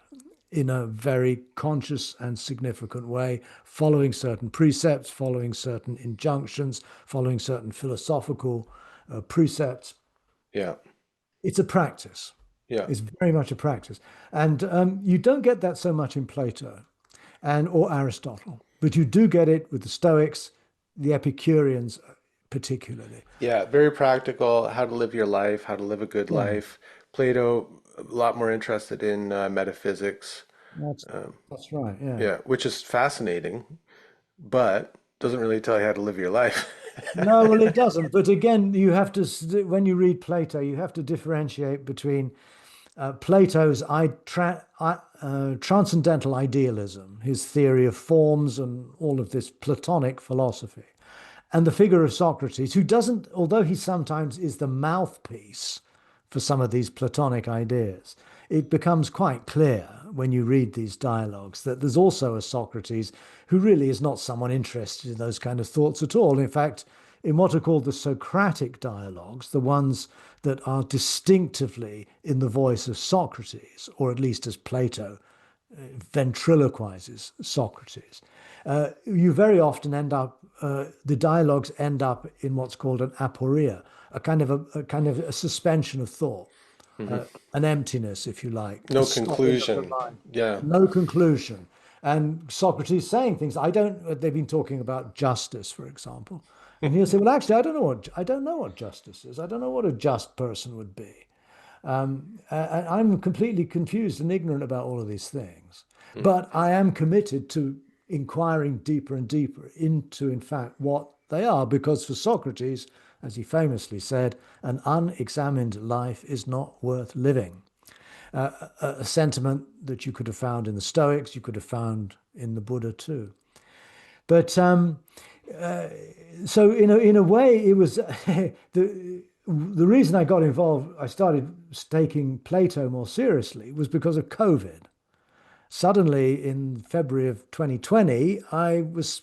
in a very conscious and significant way, following certain precepts, following certain injunctions, following certain philosophical precepts. Yeah, It's a practice. yeah. It's very much a practice. And you don't get that so much in Plato and or Aristotle, but you do get it with the Stoics, the Epicureans particularly. Yeah, very practical, how to live your life, how to live a good Yeah, life. Plato, a lot more interested in metaphysics. that's Um, that's right. Yeah. yeah, which is fascinating, but doesn't really tell you how to live your life. No, well, it doesn't. But again, you have to, when you read Plato, you have to differentiate between Plato's transcendental idealism, his theory of forms and all of this Platonic philosophy, and the figure of Socrates, who doesn't, although he sometimes is the mouthpiece for some of these Platonic ideas, it becomes quite clear when you read these dialogues, that there's also a Socrates who really is not someone interested in those kind of thoughts at all. In fact, in what are called the Socratic dialogues, the ones that are distinctively in the voice of Socrates, or at least as Plato ventriloquizes Socrates, you very often end up, the dialogues end up in what's called an aporia, a kind of a suspension of thought, Hmm. an emptiness, if you like, a No stopping of the conclusion. mind, Yeah. no conclusion. And Socrates saying things, I don't, they've been talking about justice, for example. And he'll say, well, actually, I don't know what justice is. I don't know what a just person would be. I'm completely confused and ignorant about all of these things. But I am committed to inquiring deeper and deeper into, in fact, what they are, because for Socrates, as he famously said, an unexamined life is not worth living. A sentiment that you could have found in the Stoics, you could have found in the Buddha too. But so in a way, it was the reason I got involved. I started taking Plato more seriously was because of COVID. Suddenly, in February of 2020, I was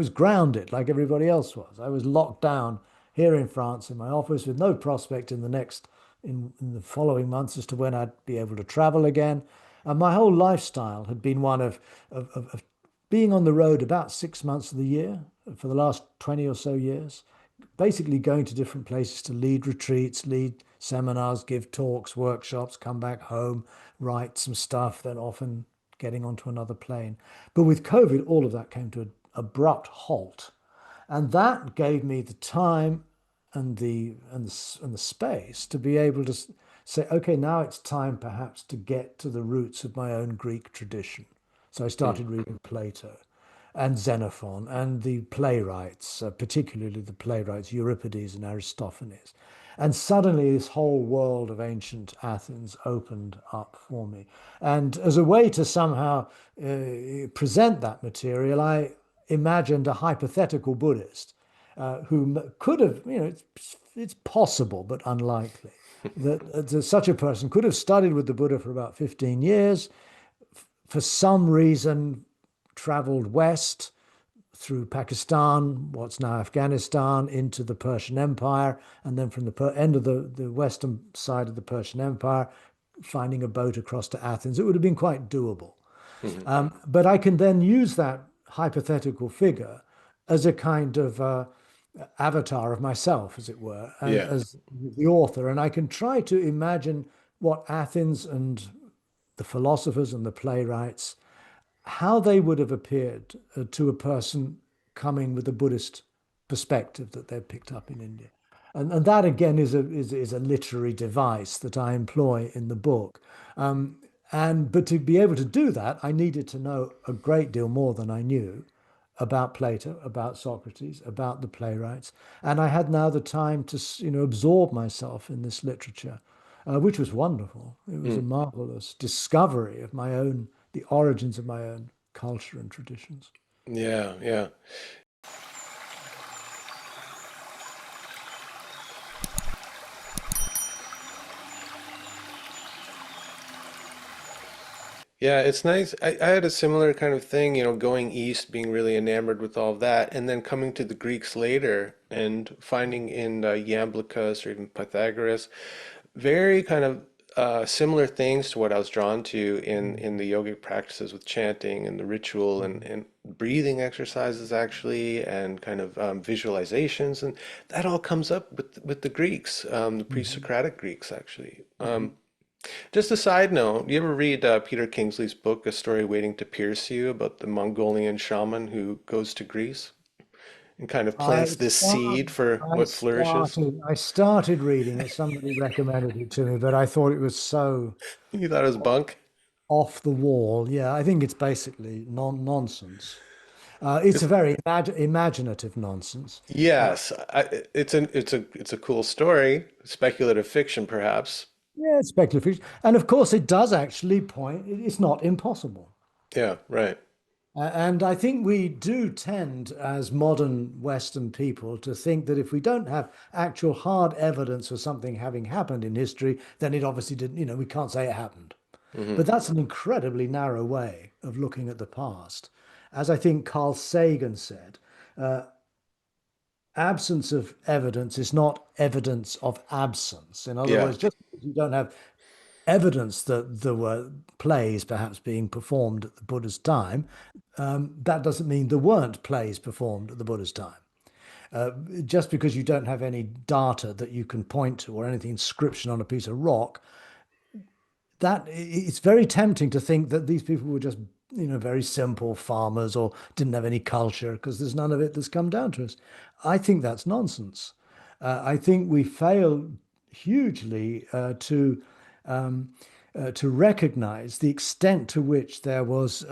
grounded like everybody else was. I was locked down here in France in my office with no prospect in the following months as to when I'd be able to travel again. And my whole lifestyle had been one of being on the road about 6 months of the year for the last 20 or so years, basically going to different places to lead retreats, lead seminars, give talks, workshops, come back home, write some stuff, then often getting onto another plane. But with COVID, all of that came to an abrupt halt. And that gave me the time and the space to be able to say, okay, now it's time perhaps to get to the roots of my own Greek tradition. So I Mm. started reading Plato and Xenophon and the playwrights, particularly the playwrights Euripides and Aristophanes. And suddenly this whole world of ancient Athens opened up for me. And as a way to somehow present that material, I imagined a hypothetical Buddhist who could have, it's possible but unlikely that such a person could have studied with the Buddha for about 15 years, for some reason traveled west through Pakistan, what's now Afghanistan, into the Persian Empire, and then from the end of the western side of the Persian Empire, finding a boat across to Athens. It would have been quite doable. Mhm. But I can then use that hypothetical figure as a kind of avatar of myself, as it were, and Yeah. as the author. And I can try to imagine what Athens and the philosophers and the playwrights, how they would have appeared to a person coming with a Buddhist perspective that they've picked up in India. And that again is a literary device that I employ in the book. Um, but to be able to do that, I needed to know a great deal more than I knew about Plato, about Socrates, about the playwrights, and I had now the time to absorb myself in this literature, which was wonderful. It was a Mm. marvelous discovery of my own, the origins of my own culture and traditions. Yeah, yeah. Yeah, it's nice. I had a similar kind of thing, going east, being really enamored with all of that, and then coming to the Greeks later and finding in Iamblichus or even Pythagoras very kind of similar things to what I was drawn to in the yogic practices with chanting and the ritual and breathing exercises actually and kind of visualizations, and that all comes up with the Greeks, the Mhm. pre-Socratic Greeks actually. Mhm. Just a side note, you ever read Peter Kingsley's book, A Story Waiting to Pierce You, about the Mongolian shaman who goes to Greece and kind of plants this seed for what flourishes? I started reading it. Somebody recommended it to me, but I thought it was so You thought it was bunk? off the wall. Yeah, I think it's basically nonsense. It's a It's, very imaginative nonsense. Uh, yes, it's a cool story, speculative fiction perhaps. yeah, it's speculative fiction. And of course, it does actually point, it's not impossible. Yeah, right. And I think we do tend, as modern Western people, to think that if we don't have actual hard evidence of something having happened in history, then it obviously didn't, we can't say it happened. Hmm. But that's an incredibly narrow way of looking at the past. As I think Carl Sagan said, absence of evidence is not evidence of absence. In other Yeah, words, just because you don't have evidence that there were plays perhaps being performed at the Buddha's time, that doesn't mean there weren't plays performed at the Buddha's time. Just because you don't have any data that you can point to or anything inscription on a piece of rock, that it's very tempting to think that these people were just, very simple farmers or didn't have any culture because there's none of it that's come down to us. I think that's nonsense. I think we fail hugely to recognize the extent to which there was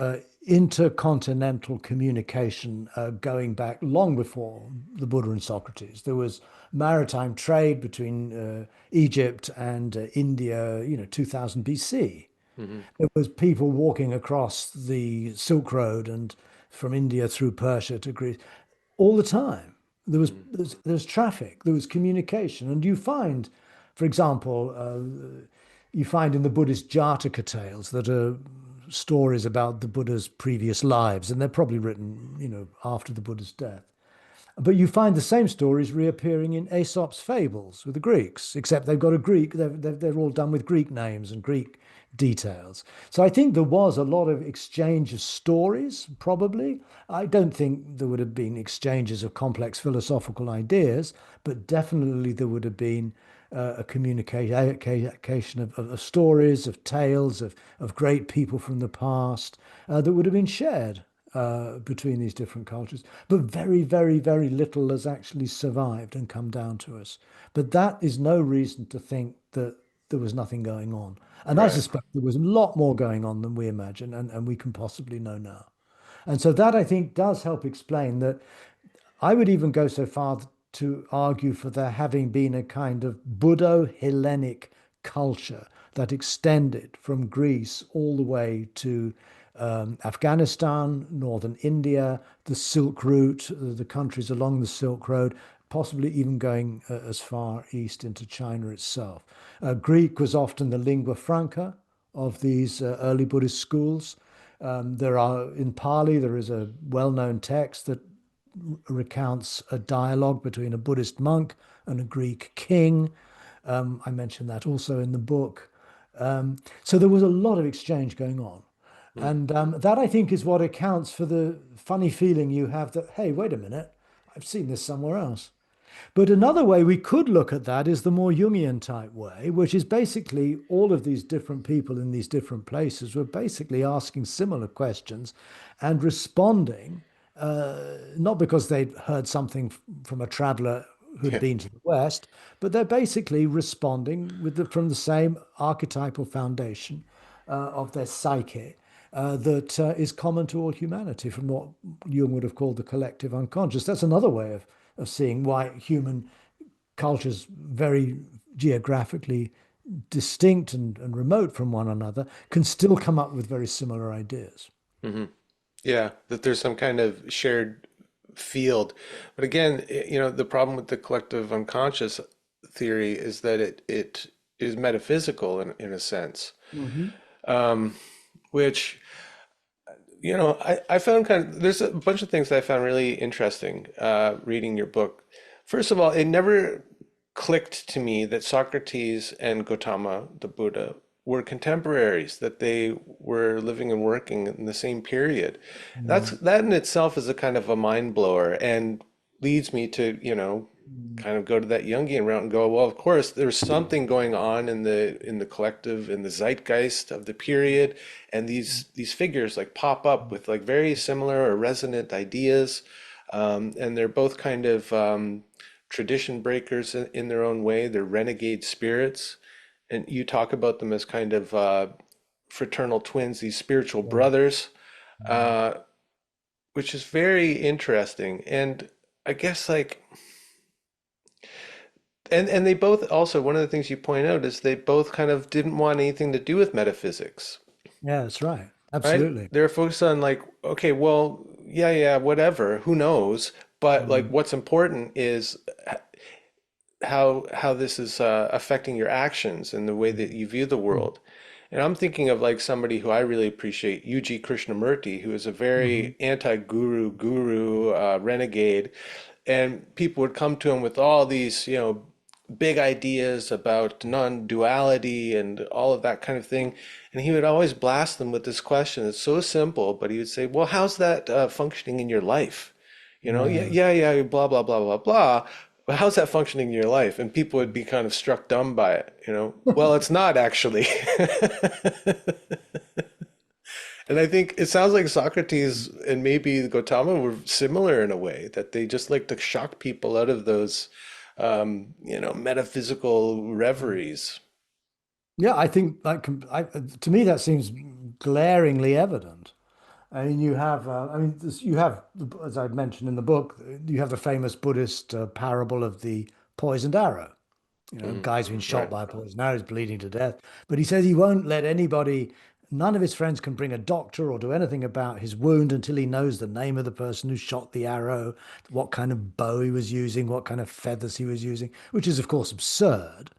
intercontinental communication going back long before the Buddha and Socrates. There was maritime trade between Egypt and India, 2000 BC. hmm, There was people walking across the Silk Road and from India through Persia to Greece all the time. hmm, There was traffic, there was communication, and you find, for example, you find in the Buddhist Jataka tales that are stories about the Buddha's previous lives, and they're probably written, after the Buddha's death. But you find the same stories reappearing in Aesop's fables with the Greeks, except they've got a Greek, they're all done with Greek names and Greek details. So I think there was a lot of exchange of stories, probably. I don't think there would have been exchanges of complex philosophical ideas, but definitely there would have been a communication of stories, of tales, of great people from the past that would have been shared between these different cultures. But very, very, very little has actually survived and come down to us. But that is no reason to think that there was nothing going on. And I right, suspect there was a lot more going on than we imagine and we can possibly know now. And so that I think does help explain that. I would even go so far to argue for there having been a kind of Buddho-Hellenic culture that extended from Greece all the way to Afghanistan, northern India, the Silk Route, the countries along the Silk Road, possibly even going as far east into China itself. Greek was often the lingua franca of these early Buddhist schools. There are in Pali, there is a well-known text that recounts a dialogue between a Buddhist monk and a Greek king. I mentioned that also in the book. So there was a lot of exchange going on. mm, And that I think is what accounts for the funny feeling you have that, hey, wait a minute, I've seen this somewhere else. But another way we could look at that is the more Jungian type way, which is basically all of these different people in these different places were basically asking similar questions and responding, not because they'd heard something from a traveler who'd yeah, been to the West, but they're basically responding from the same archetypal foundation of their psyche that is common to all humanity, from what Jung would have called the collective unconscious. That's another way of seeing why human cultures, very geographically distinct and remote from one another, can still come up with very similar ideas. hmm, yeah, that there's some kind of shared field. But again, the problem with the collective unconscious theory is that it is metaphysical in a sense, Hmm. um, which I found there's a bunch of things that I found really interesting reading your book. First of all, it never clicked to me that Socrates and Gotama, the Buddha, were contemporaries, that they were living and working in the same period. That in itself is a kind of a mind blower and leads me to, kind of go to that Jungian route and go, well, of course, there's something going on in the collective, in the zeitgeist of the period, and these figures like pop up with like very similar or resonant ideas, and they're both kind of tradition breakers in their own way. They're renegade spirits, and you talk about them as kind of fraternal twins, these spiritual brothers, uh, which is very interesting. And I guess like and they both also, one of the things you point out is they both kind of didn't want anything to do with metaphysics, Yeah, that's right. right? Absolutely. They're focused on like, okay, well, yeah, yeah, whatever, who knows? But like Mm. what's important is how this is affecting your actions and the way that you view the world. And I'm thinking of like somebody who I really appreciate, Yuji Krishnamurti, who is a Hmm. very anti-guru, renegade. And people would come to him with all these, big ideas about non-duality and all of that kind of thing. And he would always blast them with this question. It's so simple, but he would say, well, how's that functioning in your life? Yeah, Yeah. yeah, yeah, blah, blah, blah, blah, blah. But how's that functioning in your life? And people would be kind of struck dumb by it. Well, it's not actually. And I think it sounds like Socrates and maybe Gotama were similar in a way, that they just like to shock people out of those, metaphysical reveries. Yeah, I think to me that seems glaringly evident. I mean, you have, as I mentioned in the book, you have the famous Buddhist parable of the poisoned arrow. Hmm. Guy's been shot Right. by a poison arrow, he's bleeding to death. But he says he won't let anybody, none of his friends can bring a doctor or do anything about his wound until he knows the name of the person who shot the arrow, what kind of bow he was using, what kind of feathers he was using, which is, of course, absurd.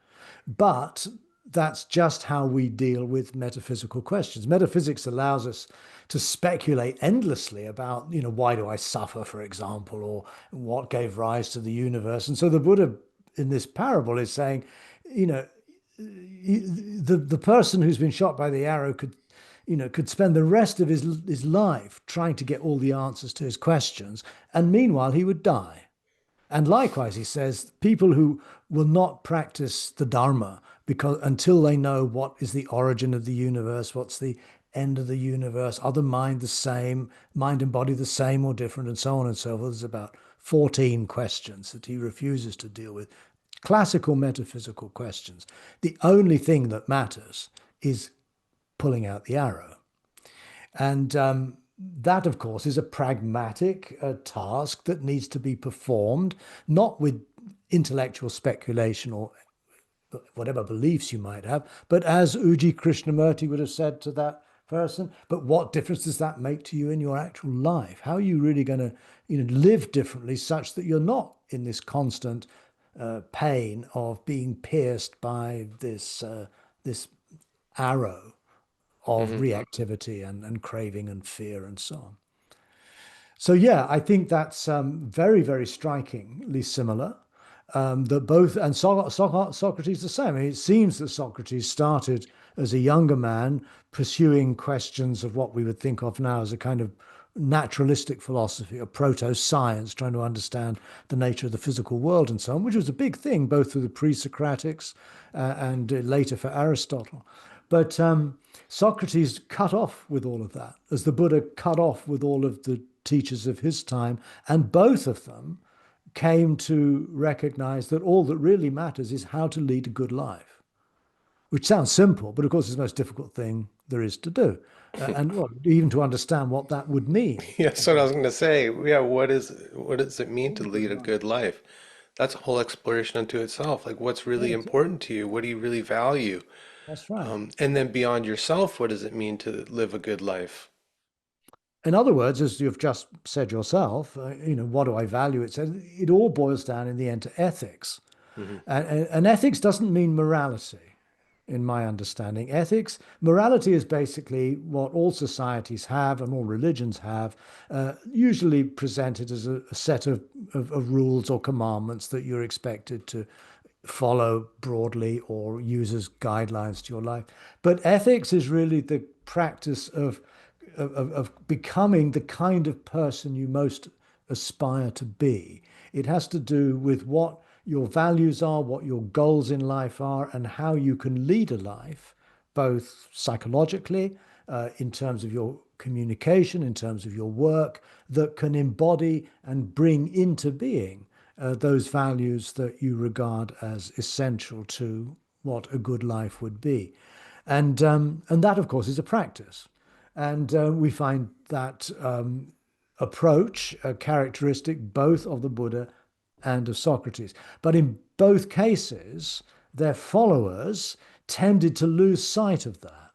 But that's just how we deal with metaphysical questions. Metaphysics allows us to speculate endlessly about, why do I suffer, for example, or what gave rise to the universe. And so the Buddha in this parable is saying, you know, the person who's been shot by the arrow could spend the rest of his life trying to get all the answers to his questions, and meanwhile he would die. And likewise, he says, people who will not practice the Dharma because until they know what is the origin of the universe, what's the end of the universe, are the mind the same, mind and body the same or different, and so on and so forth. There's about 14 questions that he refuses to deal with. Classical metaphysical questions. The only thing that matters is pulling out the arrow. And that, of course, is a pragmatic task that needs to be performed, not with intellectual speculation or whatever beliefs you might have, but as Uji Krishnamurti would have said to that person, but what difference does that make to you in your actual life? How are you really going to, live differently such that you're not in this constant pain of being pierced by this arrow of Hmm. reactivity and craving and fear and so on. So yeah, I think that's very, very strikingly similar. That both and Socrates the same. I mean, it seems that Socrates started as a younger man pursuing questions of what we would think of now as a kind of naturalistic philosophy, a proto-science, trying to understand the nature of the physical world and so on, which was a big thing both for the pre-Socratics and later for Aristotle. But Socrates cut off with all of that, as the Buddha cut off with all of the teachers of his time, and both of them came to recognize that all that really matters is how to lead a good life, which sounds simple, but of course is the most difficult thing there is to do. And well, even to understand what that would mean. Yeah, that's what I was going to say. Yeah, what does it mean to lead a good life? That's a whole exploration unto itself. Like, what's really Yeah, important to you? What do you really value? that's right. And then beyond yourself, what does it mean to live a good life? In other words, as you've just said yourself, what do I value? It all boils down in the end to ethics. Hmm. And ethics doesn't mean morality, in my understanding. Morality is basically what all societies have and all religions have, usually presented as a set of rules or commandments that you're expected to follow broadly or use as guidelines to your life. But ethics is really the practice of becoming the kind of person you most aspire to be. It has to do with what your values are, what your goals in life are, and how you can lead a life, both psychologically, in terms of your communication, in terms of your work, that can embody and bring into being those values that you regard as essential to what a good life would be. And that, of course, is a practice. And we find that approach characteristic both of the Buddha and of Socrates. But in both cases, their followers tended to lose sight of that.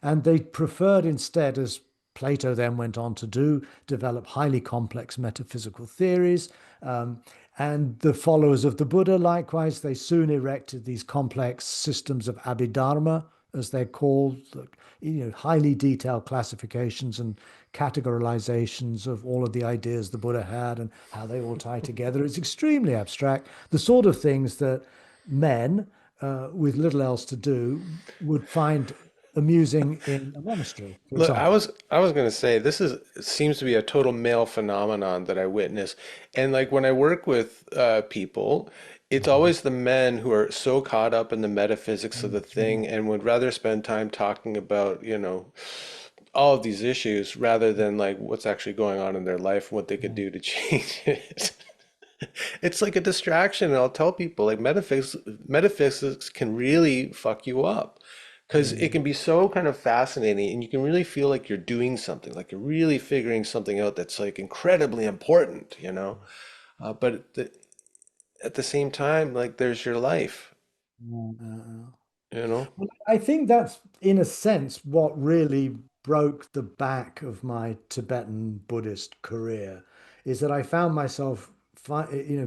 And they preferred instead, as Plato then went on to do, develop highly complex metaphysical theories. And the followers of the Buddha, likewise, they soon erected these complex systems of Abhidharma, as they're called, highly detailed classifications and categorizations of all of the ideas the Buddha had and how they all tie together. It's extremely abstract, the sort of things that men with little else to do would find amusing in a monastery, for Look, example. I was gonna say this is seems to be a total male phenomenon that I witness, and like when I work with people, it's always the men who are so caught up in the metaphysics of the thing and would rather spend time talking about, all of these issues rather than like what's actually going on in their life, what they could do to change it. It's like a distraction, and I'll tell people like metaphysics can really fuck you up because it Mm. can be so kind of fascinating, and you can really feel like you're doing something, like you're really figuring something out that's like incredibly important. But at the same time, like there's your life, Mm. you know? Well, I think that's, in a sense, what really broke the back of my Tibetan Buddhist career, is that I found myself,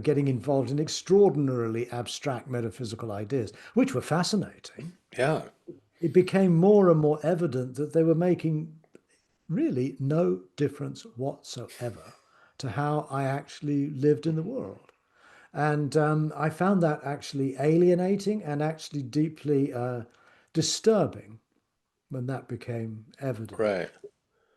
getting involved in extraordinarily abstract metaphysical ideas, which were fascinating. Yeah, It became more and more evident that they were making really no difference whatsoever to how I actually lived in the world. And I found that actually alienating and actually deeply disturbing when that became evident. right.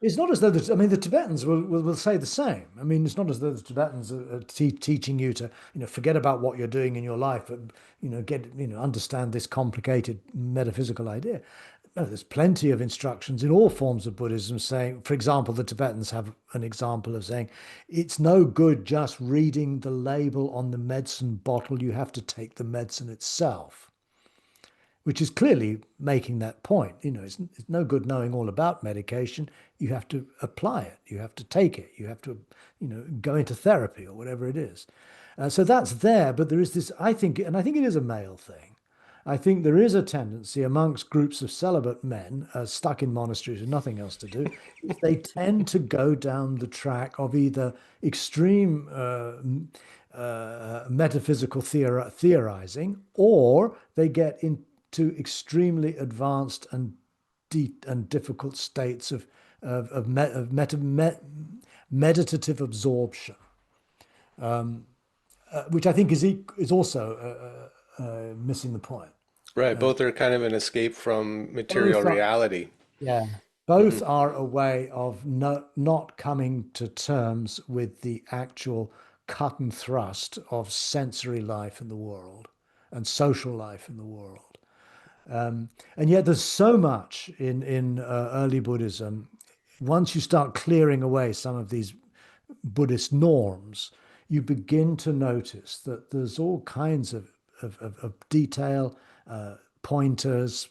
It's not as though I mean, the Tibetans will say the same. I mean, it's not as though the Tibetans are teaching you to, forget about what you're doing in your life, but, understand this complicated metaphysical idea. No, there's plenty of instructions in all forms of Buddhism saying, for example, the Tibetans have an example of saying, it's no good just reading the label on the medicine bottle, you have to take the medicine itself, which is clearly making that point. It's no good knowing all about medication. You have to apply it. You have to take it. You have to, go into therapy or whatever it is. So that's there, but there is this, I think, and I think it is a male thing. I think there is a tendency amongst groups of celibate men stuck in monasteries with nothing else to do, is they tend to go down the track of either extreme metaphysical theorizing, or they get into extremely advanced and deep and difficult states of meditative absorption, which I think is also missing the point. Right. Both are kind of an escape from material Both are, reality. yeah, Hmm. both are a way of not coming to terms with the actual cut and thrust of sensory life in the world and social life in the world. And yet there's so much in early Buddhism. Once you start clearing away some of these Buddhist norms, you begin to notice that there's all kinds of detail, pointers,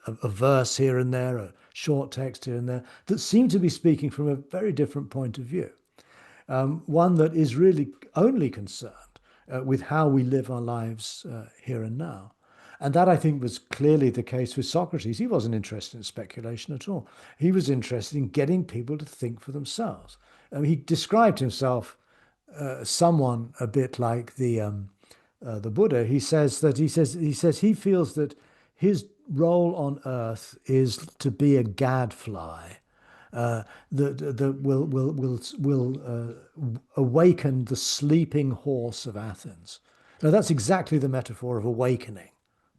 a verse here and there, a short text here and there, that seem to be speaking from a very different point of view. One that is really only concerned with how we live our lives here and now. And that, I think, was clearly the case with Socrates. He wasn't interested in speculation at all. He was interested in getting people to think for themselves. He described himself someone a bit like the Buddha. He says he feels that his role on earth is to be a gadfly that will awaken the sleeping horse of Athens. Now that's exactly the metaphor of awakening.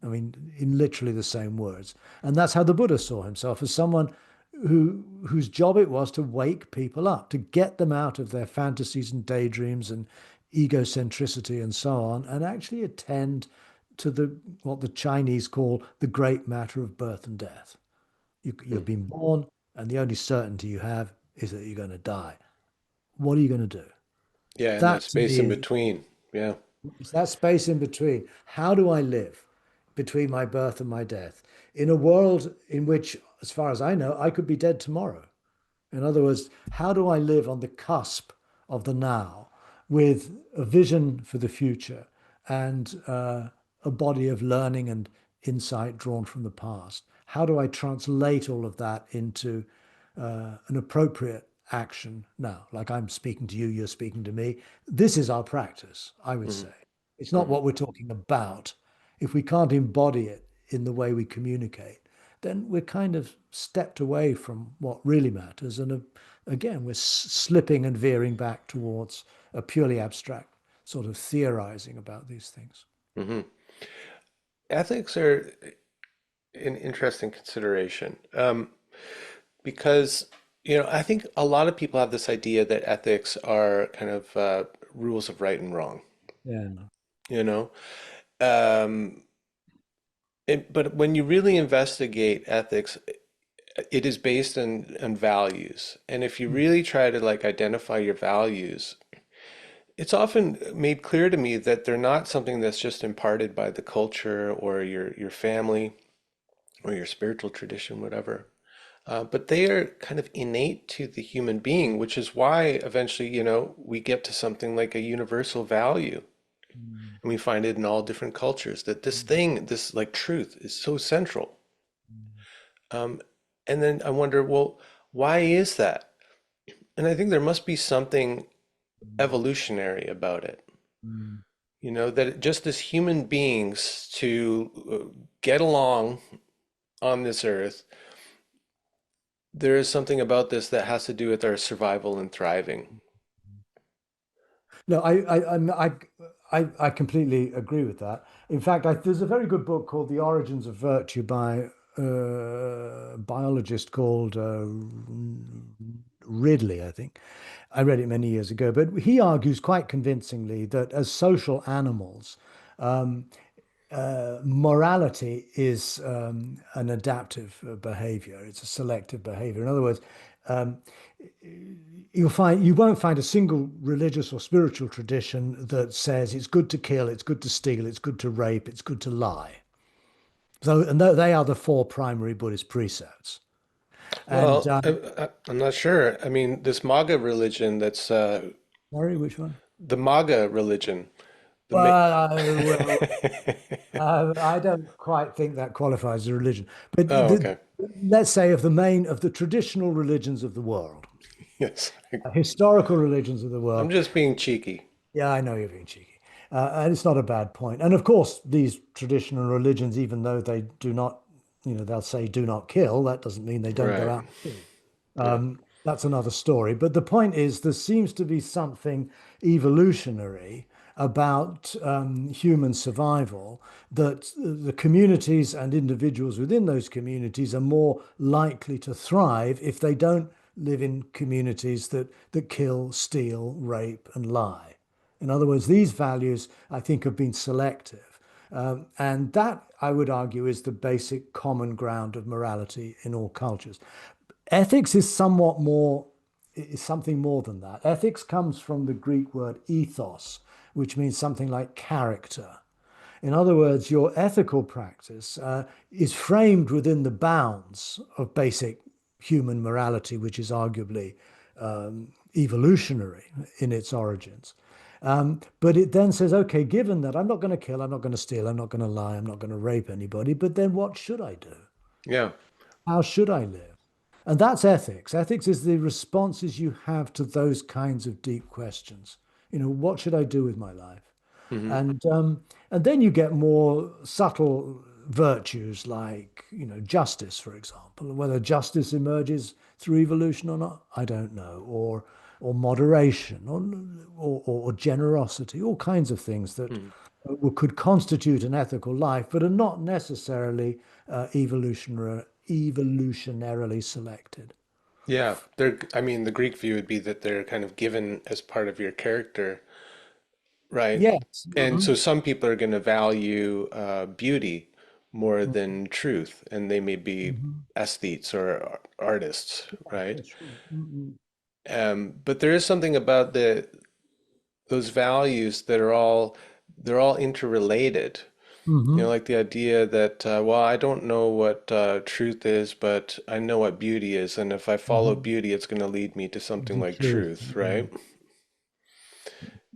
I mean, in literally the same words. And that's how the Buddha saw himself, as someone whose job it was to wake people up, to get them out of their fantasies and daydreams and egocentricity and so on, and actually attend to the what the Chinese call the great matter of birth and death. You've been born, and the only certainty you have is that you're going to die. What are you going to do? Yeah, and that That to space me in is between. Yeah. it's that space in between. How do I live between my birth and my death in a world in which, as far as I know, I could be dead tomorrow? In other words, how do I live on the cusp of the now with a vision for the future and a body of learning and insight drawn from the past? How do I translate all of that into an appropriate action now? Like I'm speaking to you, you're speaking to me. This is our practice, I would Hmm. say. It's not Hmm. what we're talking about. If we can't embody it in the way we communicate, then we're kind of stepped away from what really matters. And again, we're slipping and veering back towards a purely abstract sort of theorizing about these things. Hmm. Ethics are an interesting consideration because, I think a lot of people have this idea that ethics are kind of rules of right and wrong, Yeah. you know? Um, but when you really investigate ethics, it is based on values. And if you really try to like identify your values, it's often made clear to me that they're not something that's just imparted by the culture or your family or your spiritual tradition, whatever. But they are kind of innate to the human being, which is why eventually, we get to something like a universal value. Mm. And we find it in all different cultures that this thing, this like truth is so central. Um, and then I wonder, well, why is that? And I think there must be something evolutionary about it. Mm. That just as human beings to get along on this earth, there is something about this that has to do with our survival and thriving. No, I completely agree with that. In fact, there's a very good book called The Origins of Virtue by a biologist called Ridley, I think. I read it many years ago, but he argues quite convincingly that as social animals, um, morality is an adaptive behavior. It's a selective behavior. In other words, um, you won't find a single religious or spiritual tradition that says it's good to kill, it's good to steal, it's good to rape, it's good to lie. So, and they are the four primary Buddhist precepts. And Well, I'm not sure. I mean, this MAGA religion that's sorry, which one? the MAGA religion, the ma Well, I don't quite think that qualifies as a religion. But Oh, okay. let's say of the traditional religions of the world, Yes. historical religions of the I'm world. just being cheeky. Yeah, I know you're being cheeky. And it's not a bad point. And of course, these traditional religions, even though they do not, they'll say do not kill, that doesn't mean they don't go Right. out and kill. Yeah. That's another story. But the point is, there seems to be something evolutionary about human survival that the communities and individuals within those communities are more likely to thrive if they don't live in communities that kill, steal, rape, and lie. In other words, these values, I think, have been selective. And that, I would argue, is the basic common ground of morality in all cultures. Ethics is somewhat more, is something more than that. Ethics comes from the Greek word ethos, which means something like character. In other words, your ethical practice is framed within the bounds of basic human morality, which is arguably evolutionary in its origins. But it then says, okay, given that I'm not going to kill, I'm not going to steal, I'm not going to lie, I'm not going to rape anybody, but then what should I do? Yeah. How should I live? And that's ethics. Ethics is the responses you have to those kinds of deep questions. What should I do with my life? Hmm. And then you get more subtle virtues like, justice, for example. Whether justice emerges through evolution or not, I don't know. Or moderation, or generosity, all kinds of things that could constitute an ethical life, but are not necessarily evolutionarily selected. Yeah. I mean, the Greek view would be that they're kind of given as part of your character, right? Yes. And Mhm. so some people are going to value beauty more than truth, and they may be Mhm. aesthetes or artists, right? That's right. Mhm. But there is something about those values that they're all interrelated. Mhm. Like the idea that, well, I don't know what truth is, but I know what beauty is, and if I follow Mhm. beauty, it's going to lead me to something The like truth. truth, Yeah. right?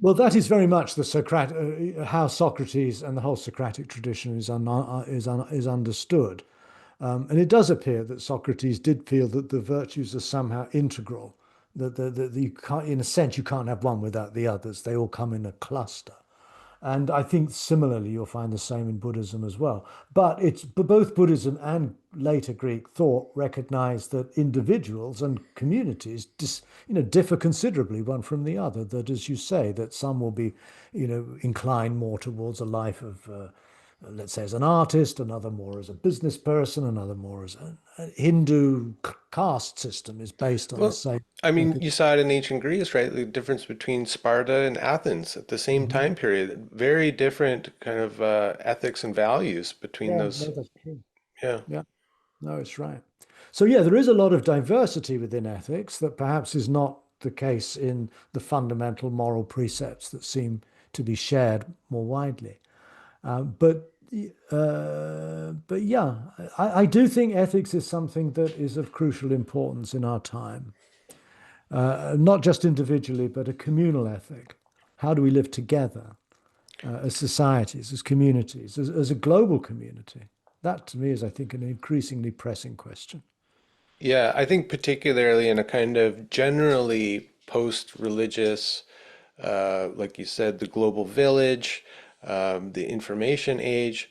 Well, that is very much the Socratic, how Socrates and the whole Socratic tradition is understood. And it does appear that Socrates did feel that the virtues are somehow integral, that you can't, in a sense, you can't have one without the others. They all come in a cluster. And I think similarly, you'll find the same in Buddhism as well. But both Buddhism and later Greek thought recognized that individuals and communities differ considerably one from the other. That, as you say, that some will be, inclined more towards a life of, let's say, as an artist, another more as a business person, another more as a Hindu caste system is based on the Well, same I mean, ethical. you saw it in ancient Greece, right? The difference between Sparta and Athens at the same Mhm. time period. Very different kind of ethics and values between Yeah, those. no, that's true. Yeah. Yeah. No, it's right. So, yeah, there is a lot of diversity within ethics that perhaps is not the case in the fundamental moral precepts that seem to be shared more widely. But yeah, I do think ethics is something that is of crucial importance in our time, not just individually, but a communal ethic. How do we live together as societies, as communities, as a global community? That to me is, I think, an increasingly pressing question. Yeah, I think particularly in a kind of generally post-religious, like you said, the global village, the information age,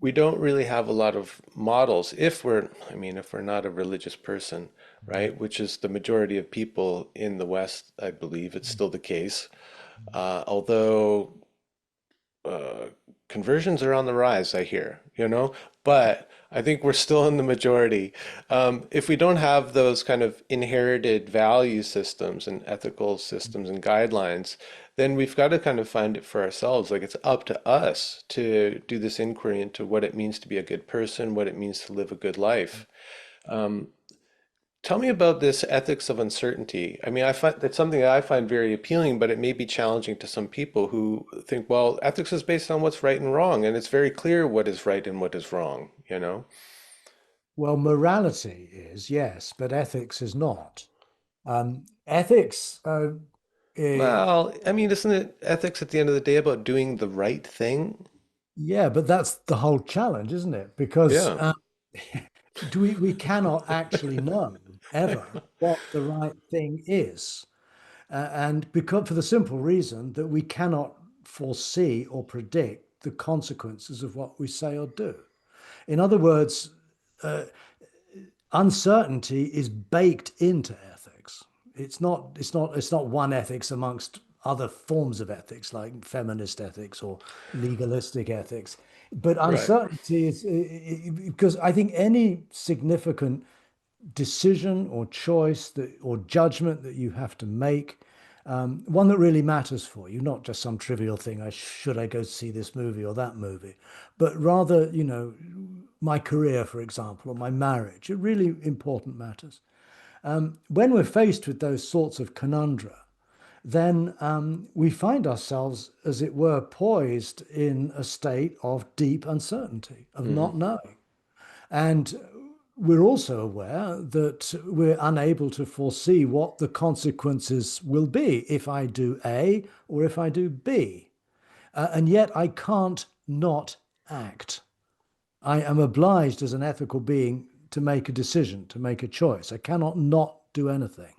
we don't really have a lot of models if we're, I mean, if we're not a religious person, right? Which is the majority of people in the West, I believe it's still the case. Although uh, conversions are on the rise, I hear, but I think we're still in the majority. If we don't have those kind of inherited value systems and ethical systems and guidelines, then we've got to kind of find it for ourselves. Like it's up to us to do this inquiry into what it means to be a good person, what it means to live a good life. Tell me about this ethics of uncertainty. I mean, I find that's something that I find very appealing, but it may be challenging to some people who think, well, ethics is based on what's right and wrong, and it's very clear what is right and what is wrong. Well, morality is, yes, but ethics is not. Ethics, eh, Well, I mean, isn't it ethics at the end of the day about doing the right thing? yeah, but that's the whole challenge, isn't it? Because Yeah, we cannot actually know ever what the right thing is. And because for the simple reason that we cannot foresee or predict the consequences of what we say or do. In other words, uncertainty is baked into ethics. It's not one ethics amongst other forms of ethics like feminist ethics or legalistic ethics. But right. uncertainty is because I think any significant decision or choice or judgment that you have to make, one that really matters for you, not just some trivial thing, should I go see this movie or that movie, but rather, my career, for example, or my marriage, it really important matters. When we're faced with those sorts of conundra, then we find ourselves, as it were, poised in a state of deep uncertainty, of Hmm. not knowing. And we're also aware that we're unable to foresee what the consequences will be if I do A or if I do B. And yet I can't not act. I am obliged as an ethical being to make a decision, to make a choice. I cannot not do anything.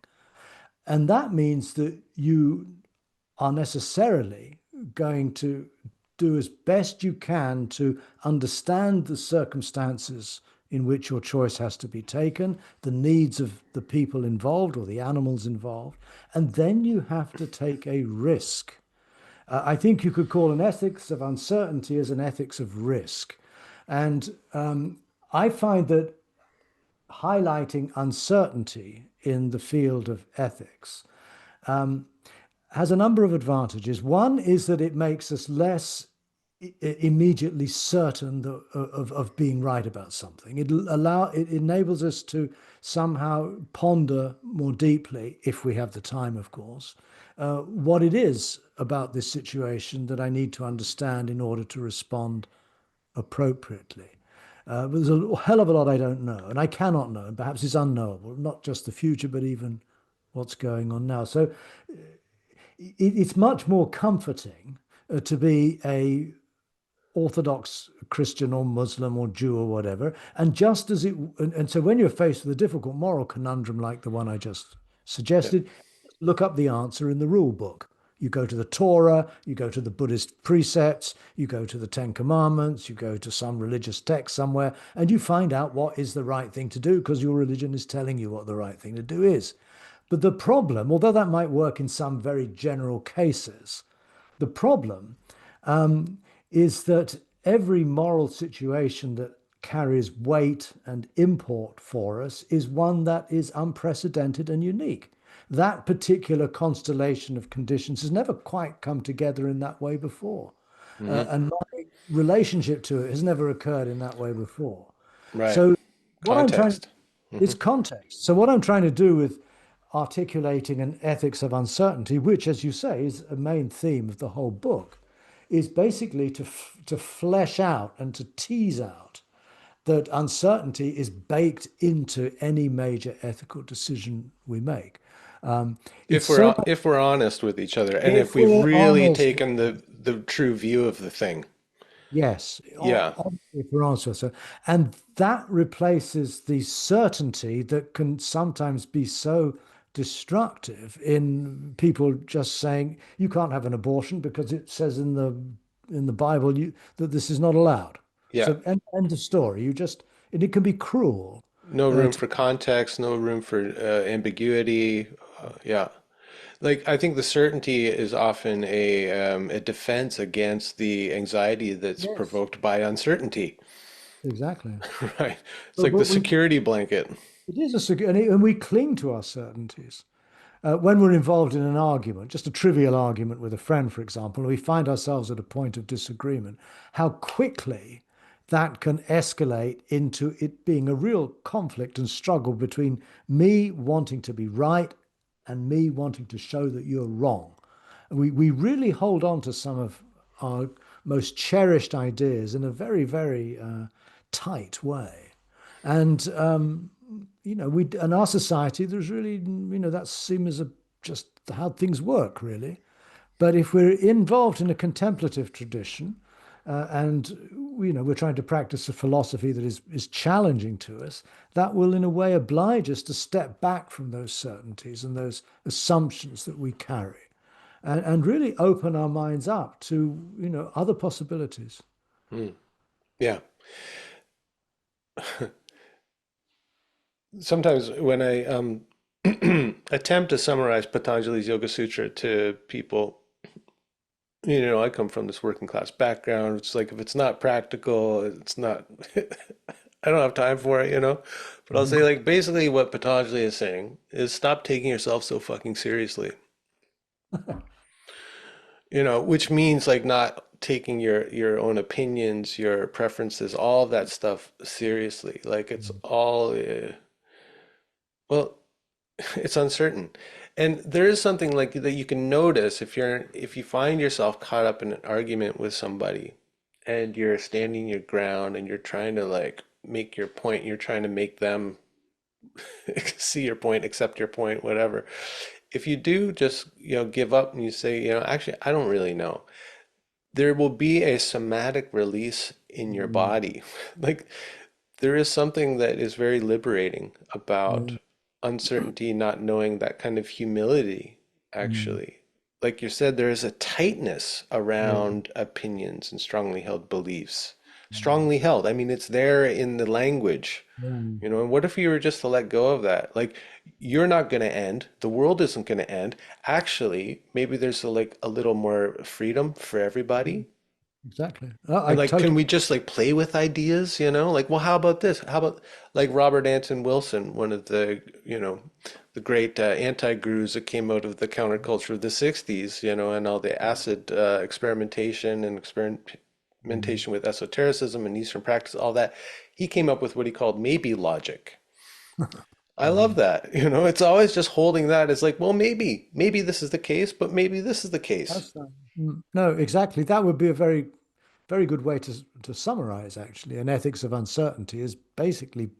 And that means that you are necessarily going to do as best you can to understand the circumstances in which your choice has to be taken, the needs of the people involved or the animals involved, and then you have to take a risk. I think you could call an ethics of uncertainty as an ethics of risk. And I find that highlighting uncertainty in the field of ethics has a number of advantages. One is that it makes us less immediately certain of being right about something. It enables us to somehow ponder more deeply, if we have the time, of course, what it is about this situation that I need to understand in order to respond appropriately. But there's a hell of a lot I don't know, and I cannot know, and perhaps it's unknowable, not just the future, but even what's going on now. So it's much more comforting to be a Orthodox Christian or Muslim or Jew or whatever. And just as and so when you're faced with a difficult moral conundrum like the one I just Yeah. suggested, look up the answer in the rule book. You go to the Torah, you go to the Buddhist precepts, you go to the Ten Commandments, you go to some religious text somewhere, and you find out what is the right thing to do because your religion is telling you what the right thing to do is. But the problem, although that might work in some very general cases, the problem is that every moral situation that carries weight and import for us is one that is unprecedented and unique. That particular constellation of conditions has never quite come together in that way before. Hmm. And my relationship to it has never occurred in that way before. Right. So, what I'm trying Context. Hmm. it's context. So, what I'm trying to do with articulating an ethics of uncertainty, which, as you say, is a main theme of the whole book, is basically to flesh out and to tease out that uncertainty is baked into any major ethical decision we make. It's so much, If we're honest with each other, and if if we've we're really honest, taken the true view of the thing. yes, Yeah. if we're honest with ourselves, and that replaces the certainty that can sometimes be so destructive in people just saying you can't have an abortion because it says in the Bible that this is not allowed. Yeah. So end of story. You just and it can be cruel. No room To, for context, no room for ambiguity. Yeah. Like I think the certainty is often a defense against the anxiety that's yes, provoked by uncertainty. exactly. Right. It's But like the but we security blanket. it is a and we cling to our certainties. When we're involved in an argument, just a trivial argument with a friend, for example, and we find ourselves at a point of disagreement, how quickly that can escalate into it being a real conflict and struggle between me wanting to be right and me wanting to show that you're wrong. We really hold on to some of our most cherished ideas in a very, very tight way. And we in our society, there's really, that seems as just how things work, really. But if we're involved in a contemplative tradition, and we're trying to practice a philosophy that is challenging to us, that will, in a way, oblige us to step back from those certainties and those assumptions that we carry, and really open our minds up to other possibilities. Hmm. Yeah. Sometimes when I attempt to summarize Patanjali's Yoga Sutra to people, I come from this working class background. It's like if it's not practical, it's not, I don't have time for it. But I'll say Mhm. like basically what Patanjali is saying is stop taking yourself so fucking seriously. Which means like not taking your own opinions, your preferences, all of that stuff seriously. Like it's all well, it's uncertain. And there is something like that you can notice if you find yourself caught up in an argument with somebody and you're standing your ground and you're trying to like make your point, you're trying to make them see your point, accept your point, whatever. If you do just, give up and you say, actually, I don't really know, there will be a somatic release in your Mm, body. Like there is something that is very liberating about yeah. uncertainty, not knowing, that kind of humility, Mm, actually. Like you said, there is a tightness yeah. around opinions and strongly held beliefs. Mm, Strongly held. I mean, it's there in the language. yeah. And what if you were just to let go of that? Like, you're not going to end. The world isn't going to end. Actually, maybe there's like a little more freedom for Mm, everybody. exactly. I And like, can totally. we just like play with ideas, Like, well, how about this? How about like Robert Anton Wilson, one of the great anti-gurus that came out of the counterculture of the 60s, and all the acid experimentation and Mm, experimentation with esotericism and Eastern practice, all that. He came up with what he called maybe logic. I love mhm. that. It's always just holding that as like, well, maybe this is the case, but maybe this is the case. No, exactly. That would be a very, very good way to summarize, actually. An ethics of uncertainty is basically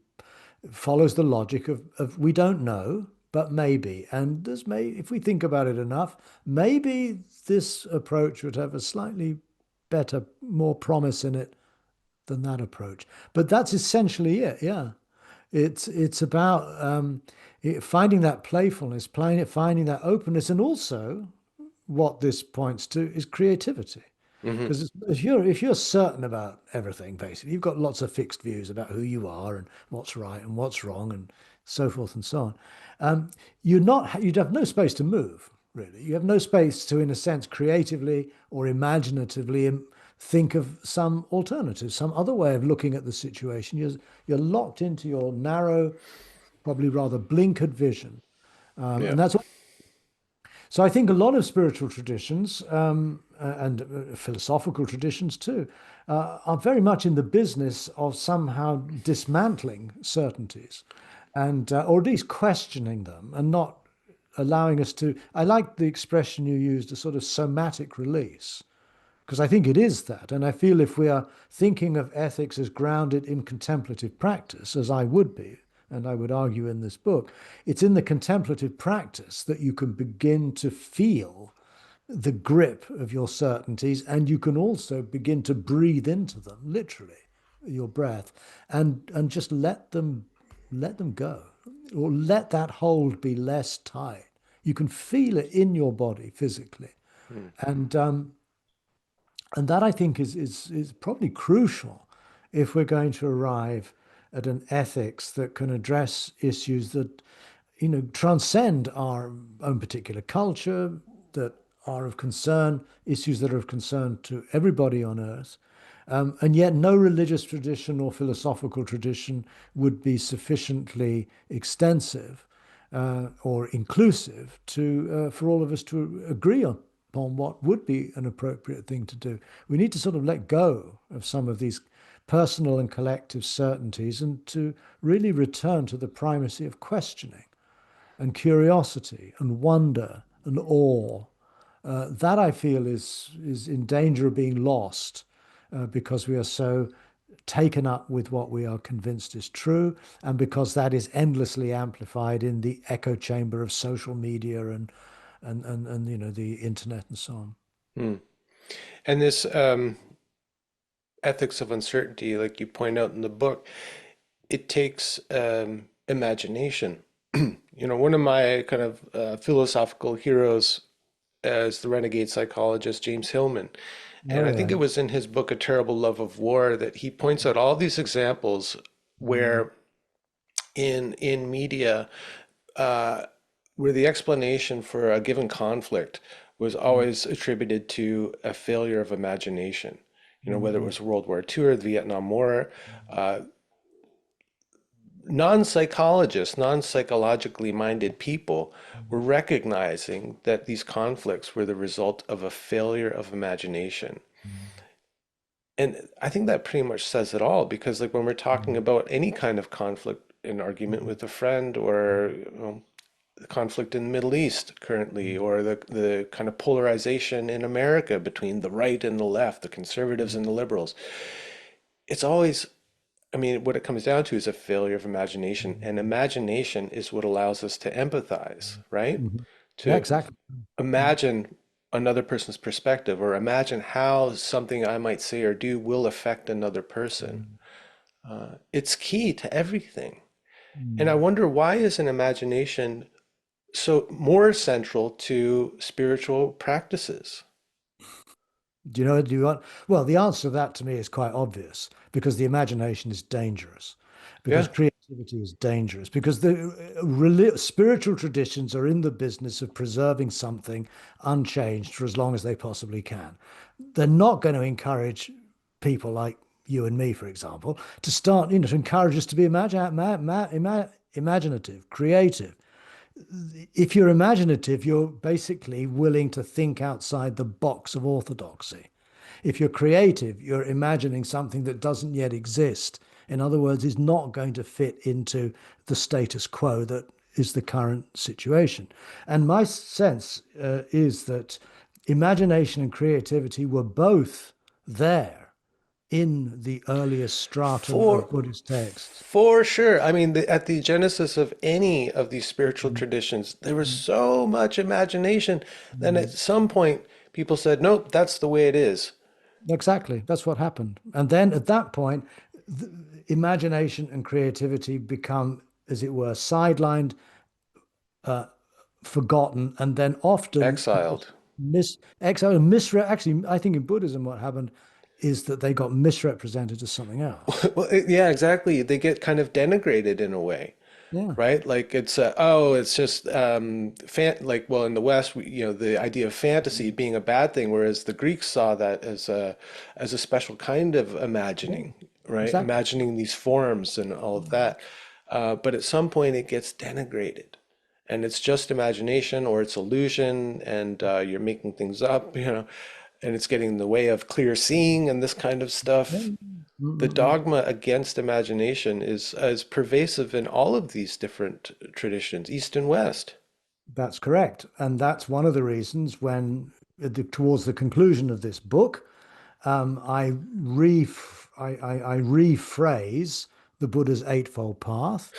follows the logic of we don't know, but maybe. And if we think about it enough, maybe this approach would have a slightly better, more promise in it than that approach. But that's essentially it. Yeah. It's about finding that playfulness, finding that openness, and also what this points to is creativity. Hmm. Because if you're certain about everything, basically, you've got lots of fixed views about who you are and what's right and what's wrong and so forth and so on. You'd have no space to move, really. You have no space to, in a sense, creatively or imaginatively think of some alternative, some other way of looking at the situation. You're locked into your narrow, probably rather blinkered vision. Yeah. And that's so I think a lot of spiritual traditions and philosophical traditions too are very much in the business of somehow dismantling certainties and or at least questioning them and not allowing us to. I like the expression you used, a sort of somatic release, because I think it is that. And I feel if we are thinking of ethics as grounded in contemplative practice, as I would be, and I would argue in this book, it's in the contemplative practice that you can begin to feel the grip of your certainties, and you can also begin to breathe into them, literally, your breath, and just let them go, or let that hold be less tight. You can feel it in your body physically, Mm. and that I think is probably crucial if we're going to arrive at an ethics that can address issues that, transcend our own particular culture, that are of concern, issues that are of concern to everybody on earth. And yet, no religious tradition or philosophical tradition would be sufficiently extensive or inclusive for all of us to agree upon what would be an appropriate thing to do. We need to sort of let go of some of these personal and collective certainties and to really return to the primacy of questioning and curiosity and wonder and awe. That I feel is in danger of being lost because we are so taken up with what we are convinced is true, and because that is endlessly amplified in the echo chamber of social media and the internet and so on. Mm. And this ethics of uncertainty, like you point out in the book, it takes imagination. One of my kind of philosophical heroes is the renegade psychologist James Hillman. And Oh I think yeah. it was in his book, A Terrible Love of War, that he points out all these examples Mm, where in media, uh, where the explanation for a given conflict was mm, always attributed to a failure of imagination. Whether it mm, was World War II or the Vietnam War, uh, non-psychologists, non-psychologically minded people were recognizing that these conflicts were the result of a failure of imagination. mm, And I think that pretty much says it all because like when we're talking mm, about any kind of conflict, an argument mm, with a friend or the conflict in the Middle East currently, or the kind of polarization in America between the right and the left, the conservatives mm, and the liberals, it's always, I mean, what it comes down to is a failure of imagination. And mm, imagination is what allows us to empathize, right? mm. Yeah, To exactly. Mm, imagine another person's perspective or imagine how something I might say or do will affect another person. mm, It's key to everything. And I mm. wonder, why is an imagination so more central to spiritual practices? Do you want? Well, the answer to that to me is quite obvious because the imagination is dangerous, because Yeah, creativity is dangerous, because the spiritual traditions are in the business of preserving something unchanged for as long as they possibly can. They're not going to encourage people like you and me, for example, to start, to encourage us to be imaginative, creative. If you're imaginative, you're basically willing to think outside the box of orthodoxy. If you're creative, you're imagining something that doesn't yet exist. In other words, is not going to fit into the status quo that is the current situation. And my sense is that imagination and creativity were both there in the earliest stratum for of Buddhist texts. for sure. I mean, at the genesis of any of these spiritual Mm, traditions, there was mm, so much imagination. Then at mm. some point, people said, "Nope, that's the way it is." Exactly. That's what happened. And then at that point, imagination and creativity become, as it were, sidelined, uh, forgotten, and then often Exiled. Actually, I think in Buddhism, what happened is that they got misrepresented as something else. Well, yeah, exactly. They get kind of denigrated in a way. Yeah, Right? Like it's oh, it's just like well in the West, the idea of fantasy being a bad thing, whereas the Greeks saw that as a special kind of yeah, imagining, right? exactly. Imagining these forms and all of that. But at some point, it gets denigrated, and it's just imagination or it's illusion, and you're making things up, and it's getting in the way of clear seeing and this kind of Yeah. stuff. The Mm-mm-mm. dogma against imagination is pervasive in all of these different traditions, East and West. That's correct. And that's one of the reasons when, towards the conclusion of this book, I rephrase the Buddha's Eightfold Path,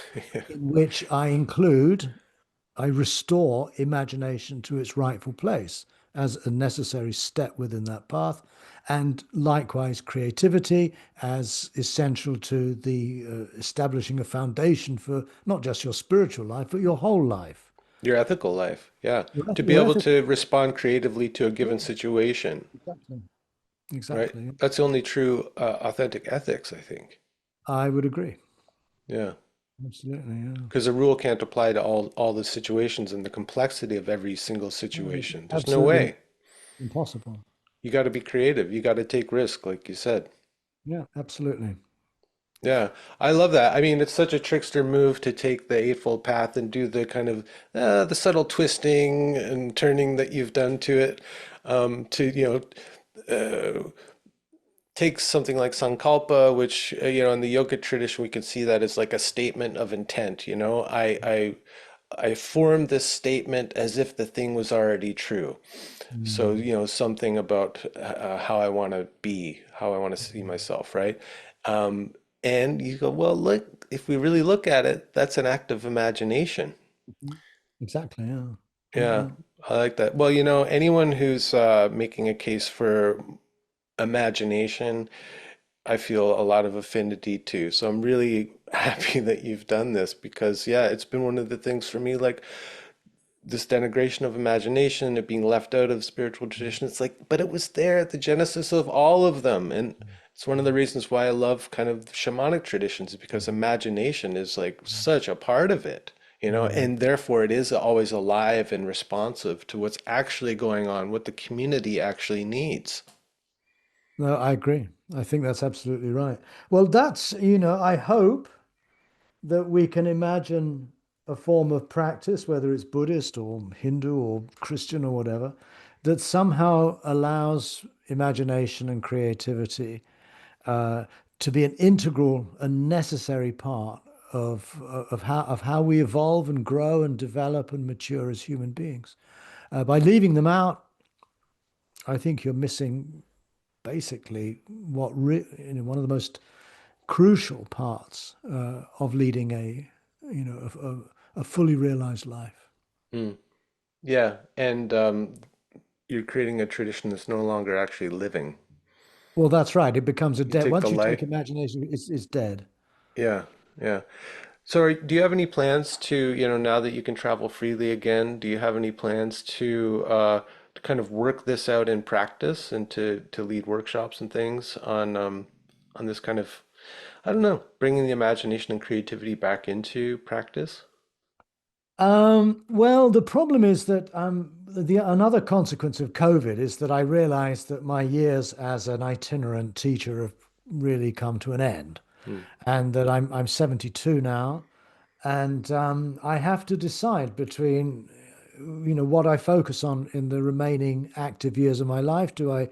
in which I restore imagination to its rightful place as a necessary step within that path, and likewise creativity as essential to the establishing a foundation for not just your spiritual life, but your whole life. Your ethical life, yeah. To be Your able ethical. to respond creatively to a Yeah, given situation, exactly. right? Exactly. That's the only true authentic ethics, I think. I would agree. Yeah. Absolutely. Yeah. Because a rule can't apply to all the situations and the complexity of every single No, it's situation. There's no absolutely way. impossible. You got to be creative. You got to take risk, like you said. Yeah, absolutely. Yeah, I love that. I mean, it's such a trickster move to take the Eightfold Path and do the kind of the subtle twisting and turning that you've done to it, to take something like Sankalpa, which in the yoga tradition we can see that as like a statement of intent. I formed this statement as if the thing was already true. So, Mm. something about how I want to be, how I want to see myself, right? Um, and you go, well, look, if we really look at it, that's an act of imagination. Mhm. Exactly. Yeah. Yeah. Yeah, Yeah. I like that. Well, anyone who's making a case for imagination, I feel a lot of affinity to. So I'm really happy that you've done this because, yeah, it's been one of the things for me, like this denigration of imagination, it being left out of spiritual tradition. It's like, but it was there at the genesis of all of them. And it's one of the reasons why I love kind of shamanic traditions, is because imagination is like such a part of it, Mm. and therefore it is always alive and responsive to what's actually going on, what the community actually needs. No, I agree. I think that's absolutely right. Well, I hope that we can imagine a form of practice, whether it's Buddhist or Hindu or Christian or whatever, that somehow allows imagination and creativity uh, to be an integral and necessary part of how we evolve and grow and develop and mature as human beings. By leaving them out, I think you're missing basically one of the most crucial parts of leading a fully realized life. Mm. Yeah, and you're creating a tradition that's no longer actually living. Well, that's right. It becomes a You dead. take the Once you take life. imagination, it's dead. Yeah, yeah. So, do you have any plans to, now that you can travel freely again, do you have any plans to kind of work this out in practice and to lead workshops and things on this kind of, I don't know, bringing the imagination and creativity back into practice? Well, the problem is that the another consequence of COVID is that I realized that my years as an itinerant teacher have really come to an end, Hmm. and that I'm 72 now, and I have to decide between, what I focus on in the remaining active years of my life. Do I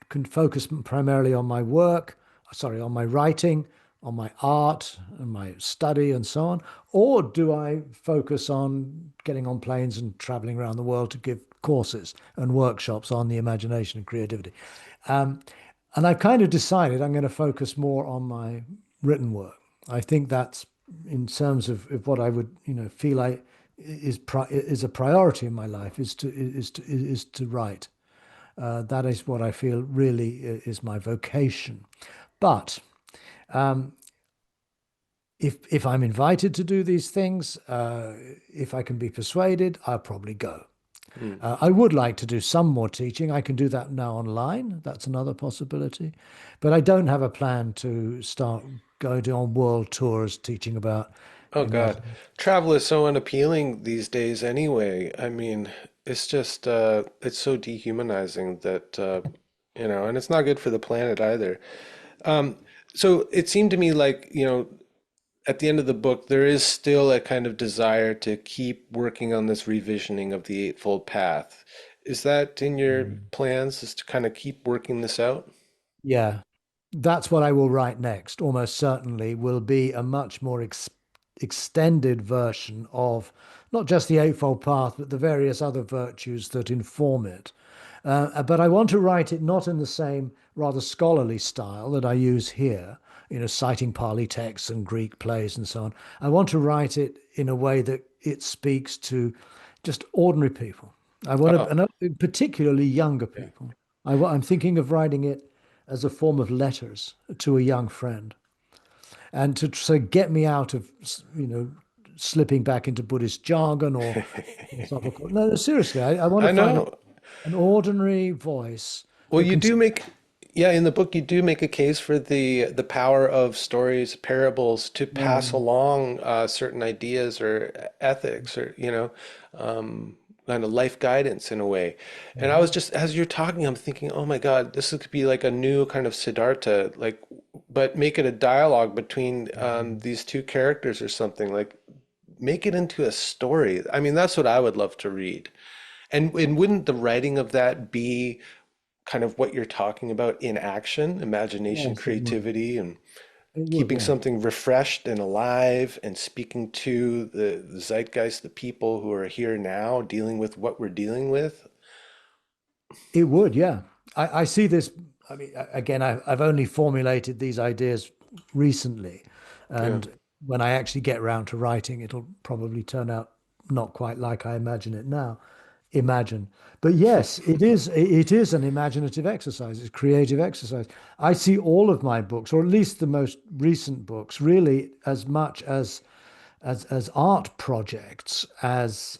can focus primarily on my work, sorry, on my writing, on my art and my study and so on? Or do I focus on getting on planes and traveling around the world to give courses and workshops on the imagination and creativity? Um, and I've kind of decided I'm going to focus more on my written work. I think that's in terms of what I would, feel like is a priority in my life is to write. That is what I feel really is my vocation. But if I'm invited to do these things, if I can be persuaded, I'll probably go. Mm. I would like to do some more teaching. I can do that now online. That's another possibility. But I don't have a plan to start going on world tours teaching about Oh God, imagination. travel is so unappealing these days anyway. I mean, it's just it's so dehumanizing that and it's not good for the planet either. Um, so it seemed to me like, at the end of the book, there is still a kind of desire to keep working on this revisioning of the Eightfold Path. Is that in your plans, is to kind of keep working this out? Yeah, that's what I will write next. Almost certainly will be a much more extended version of not just the Eightfold Path, but the various other virtues that inform it. But I want to write it not in the same rather scholarly style that I use here, citing Pali texts and Greek plays and so on. I want to write it in a way that it speaks to just ordinary people. I want to, Oh, and particularly younger yeah. people. I'm thinking of writing it as a form of letters to a young friend, and to get me out of, slipping back into Buddhist jargon or philosophical. No, no, seriously, I want to I find know. an ordinary voice Well, that you can. do make, yeah, in the book you do make a case for the power of stories, parables to pass Mm, along certain ideas or ethics or kind of life guidance in a way. And I was mhm. just as you're talking, I'm thinking, oh my God, this could be like a new kind of Siddhartha, like, but make it a dialogue between these two characters or something. Like, make it into a story. I mean, that's what I would love to read. And wouldn't the writing of that be kind of what you're talking about in action, imagination, Yes, it would. creativity, and It would, keeping yeah. something refreshed and alive and speaking to the zeitgeist, the people who are here now, dealing with what we're dealing with. It would, yeah. I see this. I mean, again, I've only formulated these ideas recently, Yeah. and when I actually get round to writing, it'll probably turn out not quite like I imagine it now. Imagine, but yes, it is. It is an imaginative exercise. It's a creative exercise. I see all of my books, or at least the most recent books, really as much as art projects as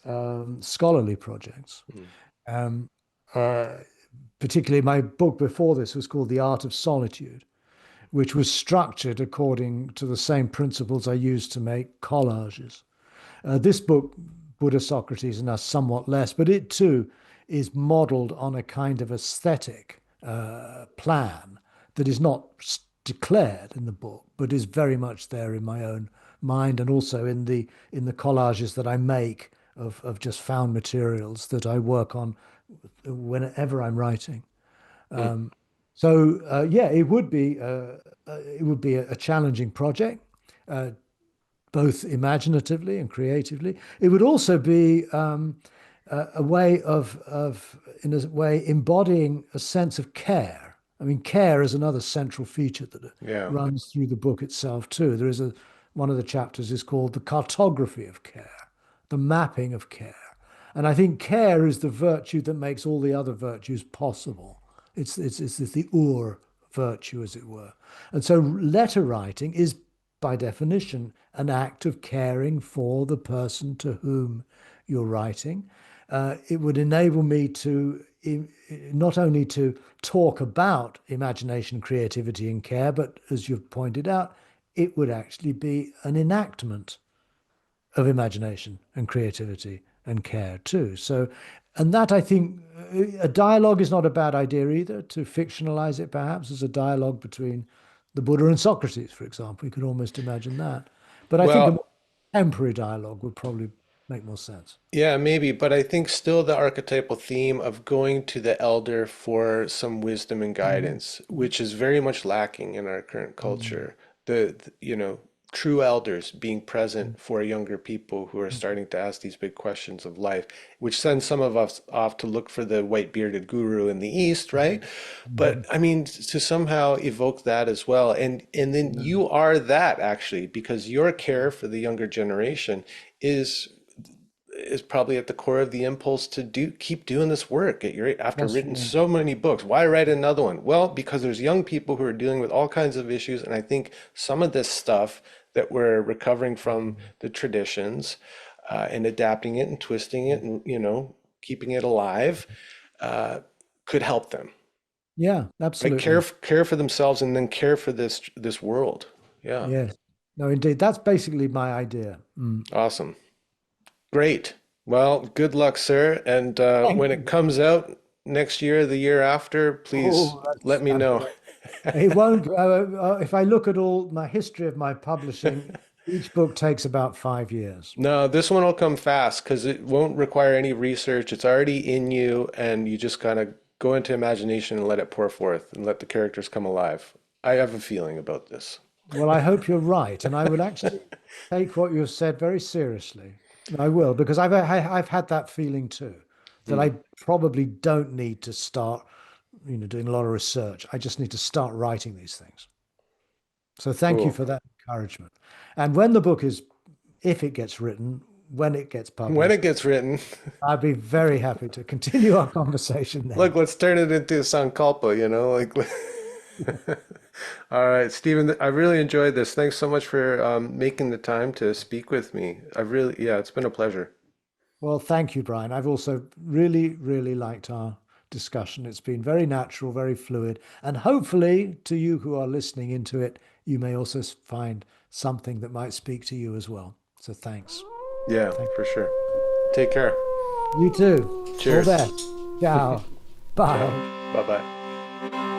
scholarly projects. Mm. Um, uh, Particularly, my book before this was called The Art of Solitude, which was structured according to the same principles I used to make collages. This book, Buddha, Socrates, and Us, somewhat less, but it too is modeled on a kind of aesthetic plan that is not declared in the book, but is very much there in my own mind, and also in the collages that I make of just found materials that I work on whenever I'm writing. Mm. So yeah, it would be a challenging project, uh, both imaginatively and creatively. It would also be a way in a way, embodying a sense of care. I mean, care is another central feature that Yeah. runs through the book itself too. One of the chapters is called the cartography of care, the mapping of care. And I think care is the virtue that makes all the other virtues possible. It's the virtue, as it were. And so letter writing is, by definition, an act of caring for the person to whom you're writing. It would enable me to not only to talk about imagination, creativity, and care, but as you've pointed out, it would actually be an enactment of imagination and creativity and care too. So, and that I think a dialogue is not a bad idea either, to fictionalize it perhaps as a dialogue between the Buddha and Socrates, for example. You could almost imagine that. But I think a more Well, contemporary dialogue would probably make more sense. yeah, maybe, but I think still the archetypal theme of going to the elder for some wisdom and Mhm. guidance, which is very much lacking in our current Mhm. culture. True elders being present for younger people who are starting to ask these big questions of life, which sends some of us off to look for the white-bearded guru in the East, right? But Mhm. I mean, to somehow evoke that as well, and then Mhm. you are that actually, because your care for the younger generation is is probably at the core of the impulse to do keep doing this work at your after That's written right. so many books. Why write another one? Well, because there's young people who are dealing with all kinds of issues, and I think some of this stuff that we're recovering from the traditions and adapting it and twisting it, and keeping it alive, uh, could help them, Yeah, right? absolutely. Care for themselves and then care for this world. Yeah, Yes. No, indeed. That's basically my idea. Mm. awesome. Great. Well, good luck, sir. And Thank when it you. comes out next year, the year after, please Oh, let that's me know. fabulous. It won't, if I look at all my history of my publishing, each book takes about 5 years. No, this one will come fast because it won't require any research. It's already in you, and you just kind of go into imagination and let it pour forth and let the characters come alive. I have a feeling about this. Well, I hope you're right. And I would actually take what you've said very seriously. I will, because I've had that feeling too, that Mm, I probably don't need to start, doing a lot of research. I just need to start writing these things. So thank you cool. for that encouragement. And when the book is, if it gets written, when it gets When it published, gets written, I'd be very happy to continue our conversation then. look, let's turn it into a Sankalpa, like. All right, Stephen, I really enjoyed this. Thanks so much for making the time to speak with me. Yeah, it's been a pleasure. Well, thank you, Brian. I've also really, really liked our discussion. It's been very natural, very fluid, and hopefully to you who are listening into it, you may also find something that might speak to you as well. So thanks. Yeah, Thank for sure. Take care. you too. All the Cheers. best. Ciao. Bye. Ciao. Bye bye.